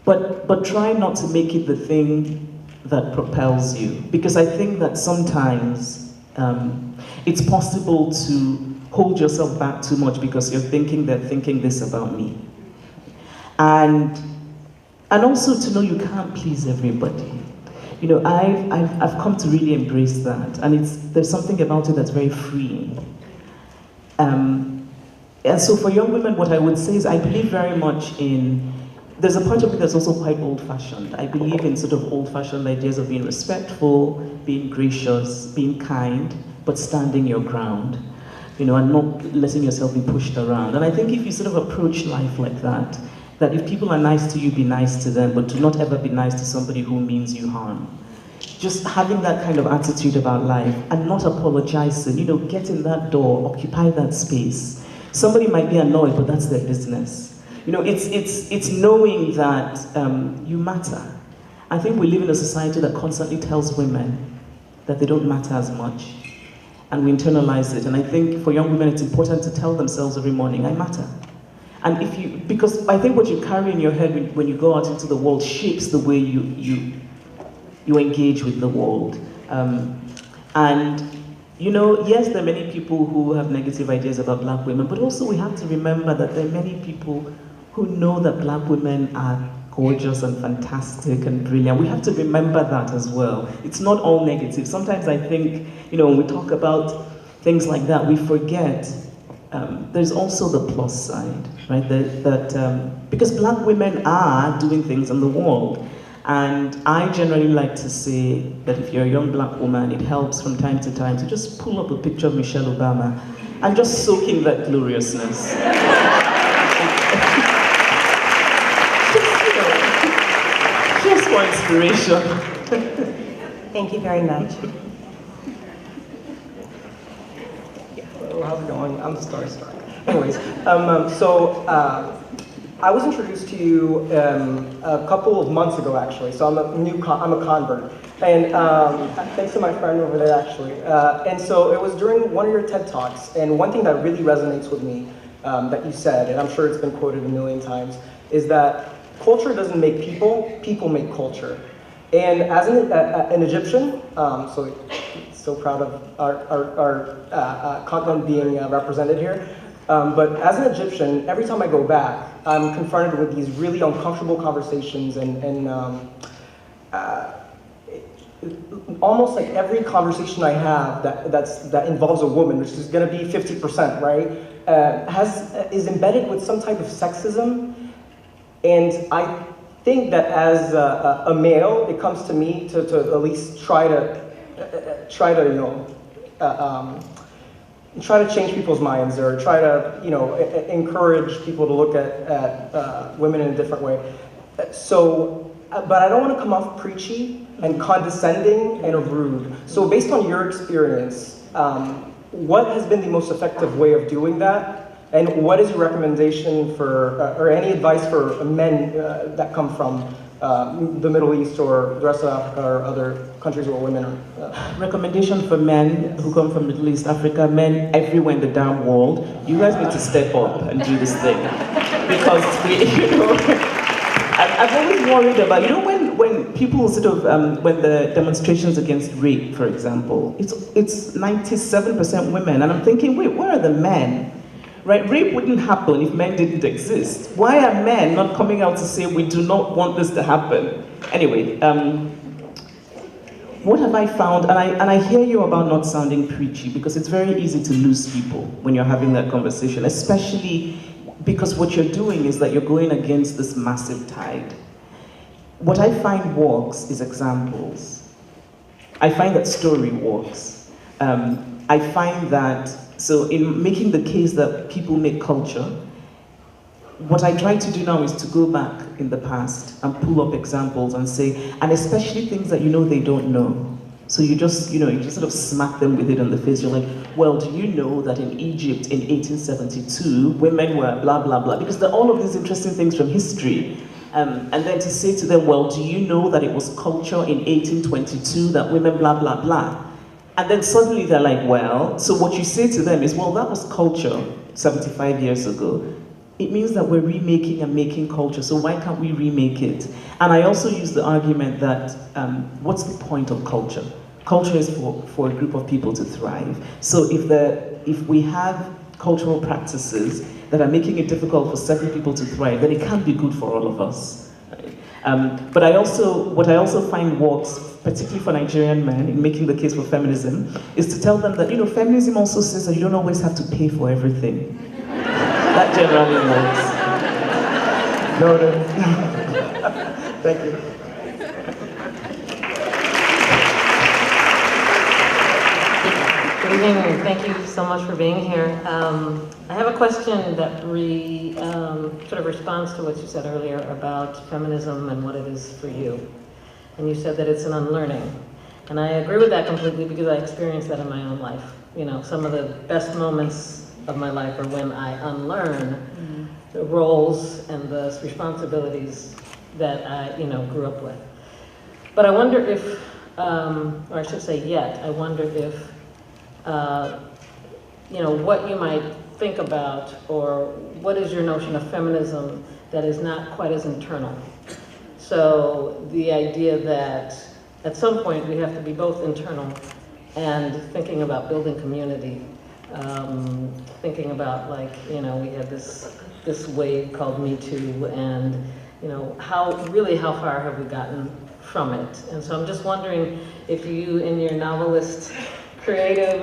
but try not to make it the thing that propels you. Because I think that sometimes it's possible to hold yourself back too much because you're thinking they're thinking this about me. And also to know you can't please everybody. You know, I've come to really embrace that, and there's something about it that's very freeing. And so for young women, what I would say is I believe very much in, there's a part of me that's also quite old-fashioned. I believe in sort of old-fashioned ideas of being respectful, being gracious, being kind, but standing your ground, you know, and not letting yourself be pushed around. And I think if you sort of approach life like that if people are nice to you, be nice to them, but do not ever be nice to somebody who means you harm. Just having that kind of attitude about life and not apologizing, you know, get in that door, occupy that space. Somebody might be annoyed, but that's their business. You know, it's knowing that you matter. I think we live in a society that constantly tells women that they don't matter as much, and we internalize it. And I think for young women, it's important to tell themselves every morning, I matter. And because I think what you carry in your head when you go out into the world shapes the way you engage with the world. And, you know, yes, there are many people who have negative ideas about black women, but also we have to remember that there are many people who know that black women are gorgeous and fantastic and brilliant. We have to remember that as well. It's not all negative. Sometimes I think, you know, when we talk about things like that, we forget there's also the plus side, right? Because black women are doing things in the world. And I generally like to say that if you're a young black woman, it helps from time to time to just pull up a picture of Michelle Obama and just soak in that gloriousness. Just for inspiration. Thank you very much. Hello, how's it going? I'm starstruck. Anyways, I was introduced to you a couple of months ago, actually. So I'm a convert, and thanks to my friend over there, actually. And so it was during one of your TED Talks, and one thing that really resonates with me that you said, and I'm sure it's been quoted a million times, is that culture doesn't make people, people make culture. And as an Egyptian, so proud of our continent being represented here. But as an Egyptian, every time I go back, I'm confronted with these really uncomfortable conversations and almost like every conversation I have that involves a woman, which is going to be 50%, right, is embedded with some type of sexism. And I think that as a male, it comes to me to at least try to change people's minds, or try to, you know, encourage people to look at women in a different way. So, but I don't want to come off preachy and condescending and rude. So based on your experience, what has been the most effective way of doing that? And what is your recommendation for, or any advice for men that come from the Middle East or the rest of Africa or other countries where women are? Recommendation for men who come from Middle East Africa, men everywhere in the damn world, you guys need to step up and do this thing. Because, you know, I've always worried about, you know, when people sort of, when the demonstrations against rape, for example, it's 97% women, and I'm thinking, wait, where are the men? Right? Rape wouldn't happen if men didn't exist. Why are men not coming out to say we do not want this to happen? Anyway, what have I found? And I hear you about not sounding preachy, because it's very easy to lose people when you're having that conversation, especially because what you're doing is that you're going against this massive tide. What I find works is examples. I find that story works. I find that, so in making the case that people make culture, what I try to do now is to go back in the past and pull up examples and say, and especially things that you know they don't know. So you just sort of smack them with it on the face. You're like, well, do you know that in Egypt in 1872, women were blah, blah, blah? Because there are all of these interesting things from history. And then to say to them, well, do you know that it was culture in 1822 that women blah, blah, blah? And then suddenly they're like, well, so what you say to them is, well, that was culture 75 years ago. It means that we're remaking and making culture, so why can't we remake it? And I also use the argument that, what's the point of culture? Culture is for a group of people to thrive. So if we have cultural practices that are making it difficult for certain people to thrive, then it can't be good for all of us. But what I also find works, particularly for Nigerian men, in making the case for feminism, is to tell them that, feminism also says that you don't always have to pay for everything. That generally works. Noted. Thank you. Good evening. Thank you so much for being here. I have a question that sort of responds to what you said earlier about feminism and what it is for you. And you said that it's an unlearning. And I agree with that completely because I experienced that in my own life. Some of the best moments of my life are when I unlearn the roles and the responsibilities that I, grew up with. But I wonder if, or I should say yet, I wonder if what you might think about, or what is your notion of feminism that is not quite as internal? So the idea that at some point we have to be both internal and thinking about building community, thinking about we had this wave called Me Too, and how far have we gotten from it? And so I'm just wondering if you, in your novelist creative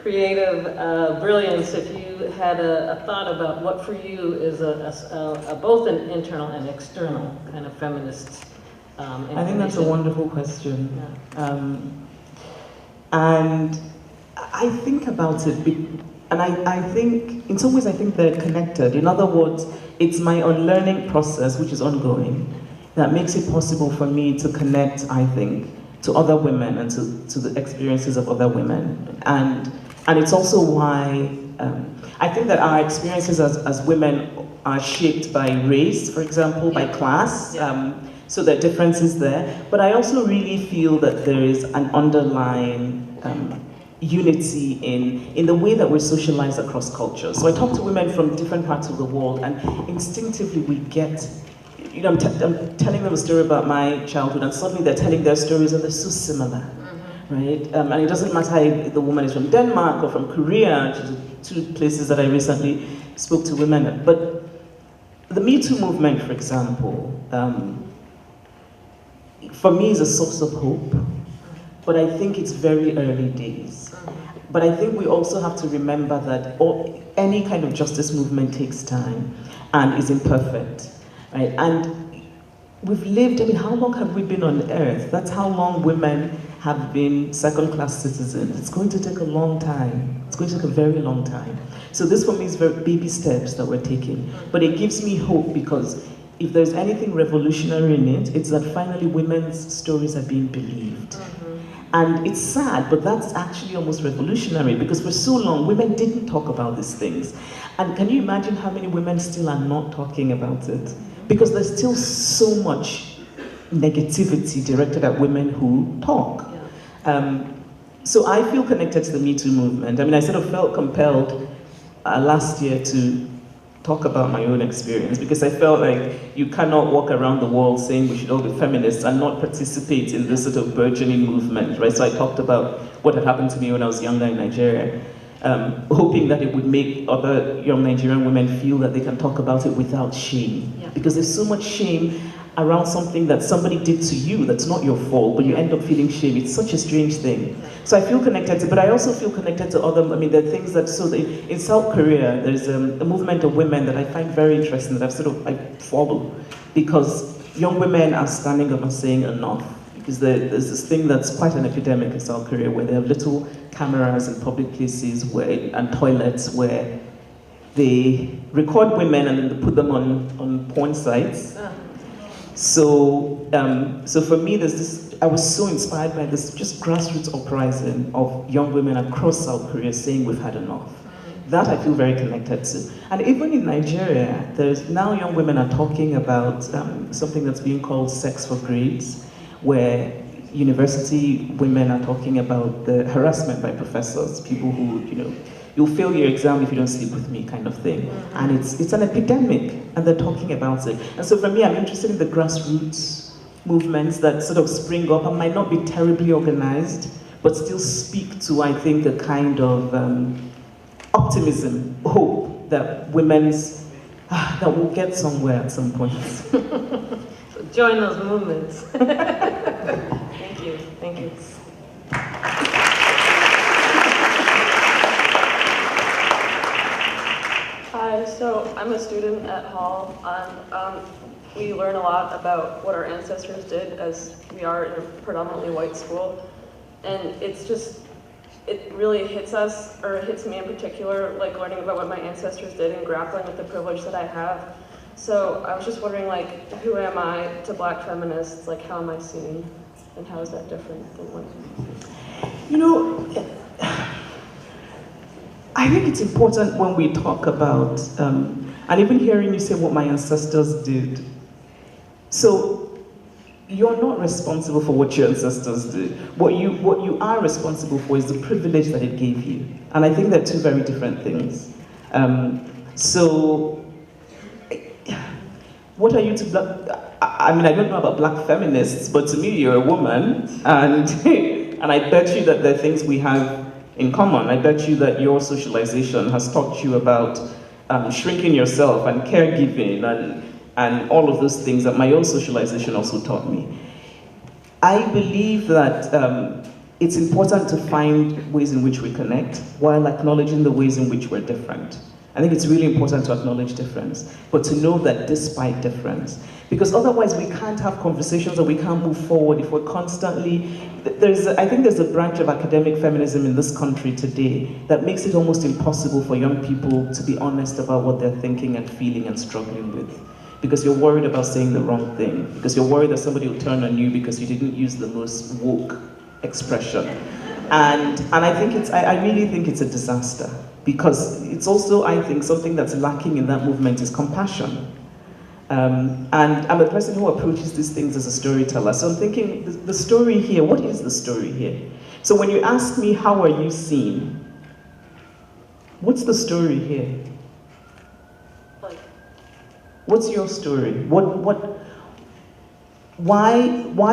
brilliance, if you had a thought about what for you is both an internal and external kind of feminist I think that's a wonderful question. Yeah. And I think about it, and I think, in some ways I think they're connected. In other words, it's my unlearning process, which is ongoing, that makes it possible for me to connect, I think, to other women and to the experiences of other women. And it's also why I think that our experiences as women are shaped by race, for example, by class, so there are differences there. But I also really feel that there is an underlying unity in the way that we're socialized across cultures. So I talk to women from different parts of the world, and instinctively we get, I'm telling them a story about my childhood, and suddenly they're telling their stories, and they're so similar, right? And it doesn't matter if the woman is from Denmark or from Korea, which are two places that I recently spoke to women at. But the Me Too movement, for example, for me is a source of hope, but I think it's very early days. But I think we also have to remember that any kind of justice movement takes time and is imperfect, right? And we've lived, how long have we been on earth? That's how long women have been second-class citizens. It's going to take a long time. It's going to take a very long time. So this for me is very baby steps that we're taking. But it gives me hope, because if there's anything revolutionary in it, it's that finally women's stories are being believed. And it's sad, but that's actually almost revolutionary, because for so long, women didn't talk about these things. And can you imagine how many women still are not talking about it? Because there's still so much negativity directed at women who talk. So I feel connected to the Me Too movement. I sort of felt compelled last year to talk about my own experience, because I felt like you cannot walk around the world saying we should all be feminists and not participate in this sort of burgeoning movement, right? So I talked about what had happened to me when I was younger in Nigeria, hoping that it would make other young Nigerian women feel that they can talk about it without shame. Because there's so much shame around something that somebody did to you that's not your fault, but you end up feeling shame. It's such a strange thing. So I feel connected to, but I also feel connected to other, there are things that, in South Korea, there's a movement of women that I find very interesting, that I follow, because young women are standing up and saying enough. Because there's this thing that's quite an epidemic in South Korea, where they have little cameras in public places and toilets where they record women and then they put them on porn sites. So for me, I was so inspired by this just grassroots uprising of young women across South Korea saying we've had enough. That I feel very connected to. And even in Nigeria, there's now young women are talking about something that's being called sex for grades, where university women are talking about the harassment by professors, people who, you'll fail your exam if you don't sleep with me kind of thing. And it's an epidemic, and they're talking about it. And so for me, I'm interested in the grassroots movements that sort of spring up and might not be terribly organized, but still speak to, I think, a kind of optimism, hope that that we'll get somewhere at some point. So join those movements. Thank you. Thank you. Hi, so I'm a student at Hall, and we learn a lot about what our ancestors did, as we are in a predominantly white school. And it really hits us, or it hits me in particular, like learning about what my ancestors did and grappling with the privilege that I have. So I was just wondering, like, who am I to Black feminists? Like, how am I seen? And how is that different than what? I think it's important when we talk about, and even hearing you say what my ancestors did. So, you're not responsible for what your ancestors did. What you are responsible for is the privilege that it gave you. And I think they're two very different things. So, what are you to Black? I mean, I don't know about Black feminists, but to me, you're a woman, and and I bet you that there are things we have in common. I bet you that your socialization has taught you about shrinking yourself and caregiving and all of those things that my own socialization also taught me. I believe that it's important to find ways in which we connect while acknowledging the ways in which we're different. I think it's really important to acknowledge difference, but to know that despite difference, because otherwise we can't have conversations or we can't move forward if we're constantly, I think there's a branch of academic feminism in this country today that makes it almost impossible for young people to be honest about what they're thinking and feeling and struggling with. Because you're worried about saying the wrong thing, because you're worried that somebody will turn on you because you didn't use the most woke expression. And I really think it's a disaster, because it's also, I think, something that's lacking in that movement is compassion. And I'm a person who approaches these things as a storyteller. So I'm thinking, the story here, what is the story here? So when you ask me, how are you seen? What's the story here? What's your story? Why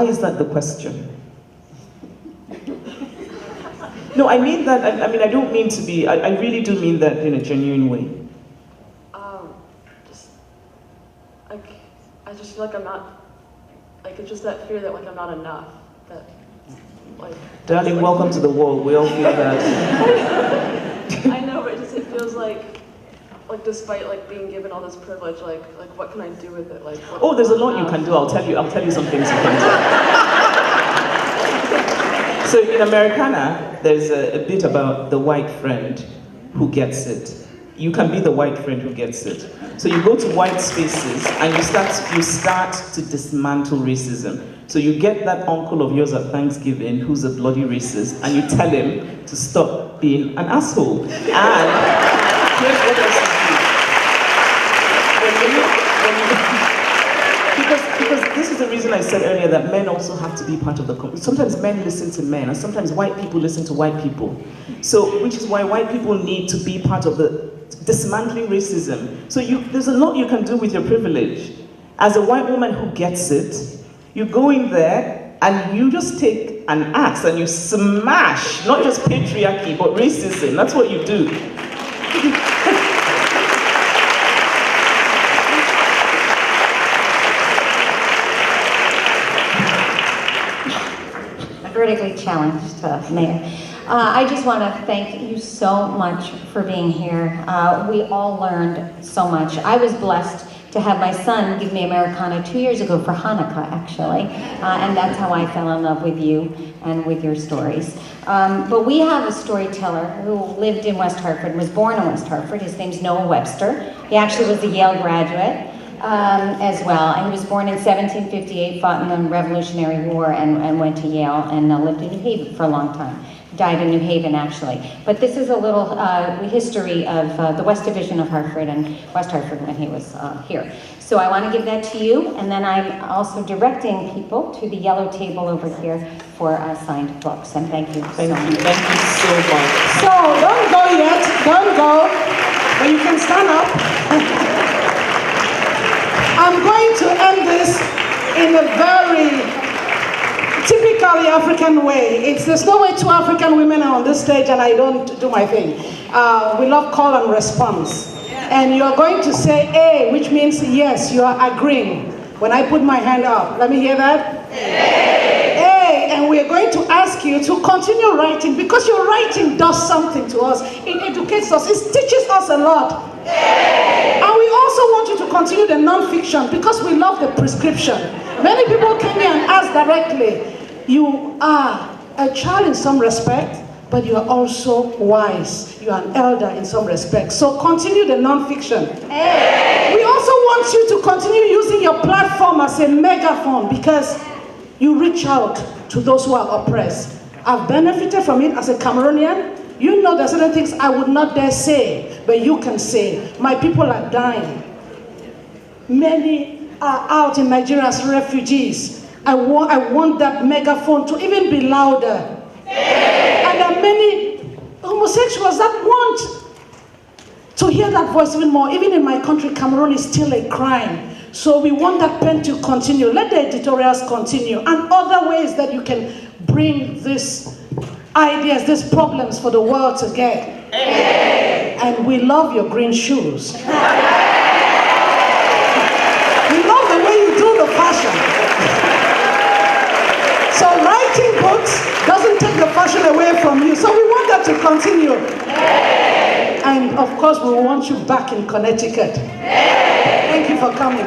is that the question? No, I mean that, I mean, I don't mean to be, I really do mean that in a genuine way. I just feel like I'm not, like, it's just that fear that, like, I'm not enough. That, like... Darling, welcome to the world. We all feel that. I know, but it feels like despite, like, being given all this privilege, like what can I do with it? Like, oh, there's a lot you can do. I'll tell you some things you can do. So in Americana, there's a bit about the white friend who gets it. You can be the white friend who gets it. So you go to white spaces and you start to dismantle racism. So you get that uncle of yours at Thanksgiving who's a bloody racist, and you tell him to stop being an asshole. And here's what else because this is the reason I said earlier that men also have to be part of the conversation. Sometimes men listen to men, and sometimes white people listen to white people. So, which is why white people need to be part of the dismantling racism. So there's a lot you can do with your privilege. As a white woman who gets it, you go in there and you just take an axe and you smash, not just patriarchy, but racism. That's what you do. Vertically challenged Mayor. I just want to thank you so much for being here. We all learned so much. I was blessed to have my son give me Americana 2 years ago for Hanukkah, actually, and that's how I fell in love with you and with your stories. But we have a storyteller who lived in West Hartford, was born in West Hartford. His name's Noah Webster. He actually was a Yale graduate. As well, and he was born in 1758, fought in the Revolutionary War, and went to Yale and lived in New Haven for a long time. died in New Haven, actually. But this is a little history of the West Division of Hartford and West Hartford when he was here. So I want to give that to you, and then I'm also directing people to the yellow table over here for signed books. And thank you so much. Thank you so much. So don't go yet, don't go, but you can stand up. I'm going to end this in a very typically African way. There's no way two African women are on this stage and I don't do my thing. We love call and response. And you're going to say A, which means yes, you are agreeing. When I put my hand up, let me hear that. A, and we're going to ask you to continue writing because your writing does something to us. It educates us, it teaches us a lot. And we also want you to continue the non-fiction because we love the prescription. Many people came here and asked directly, you are a child in some respect, but you are also wise. You are an elder in some respect. So continue the non-fiction. We also want you to continue using your platform as a megaphone because you reach out to those who are oppressed. I've benefited from it as a Cameroonian. You know there's certain things I would not dare say, but you can say. My people are dying. Many are out in Nigeria as refugees. I want that megaphone to even be louder. And there are many homosexuals that want to hear that voice even more. Even in my country, Cameroon is still a crime. So we want that pen to continue. Let the editorials continue. And other ways that you can bring these ideas, these problems for the world to get. And we love your green shoes. We love the way you do the fashion. So writing books doesn't take the fashion away from you. So we want that to continue. And of course, we want you back in Connecticut. Thank you for coming.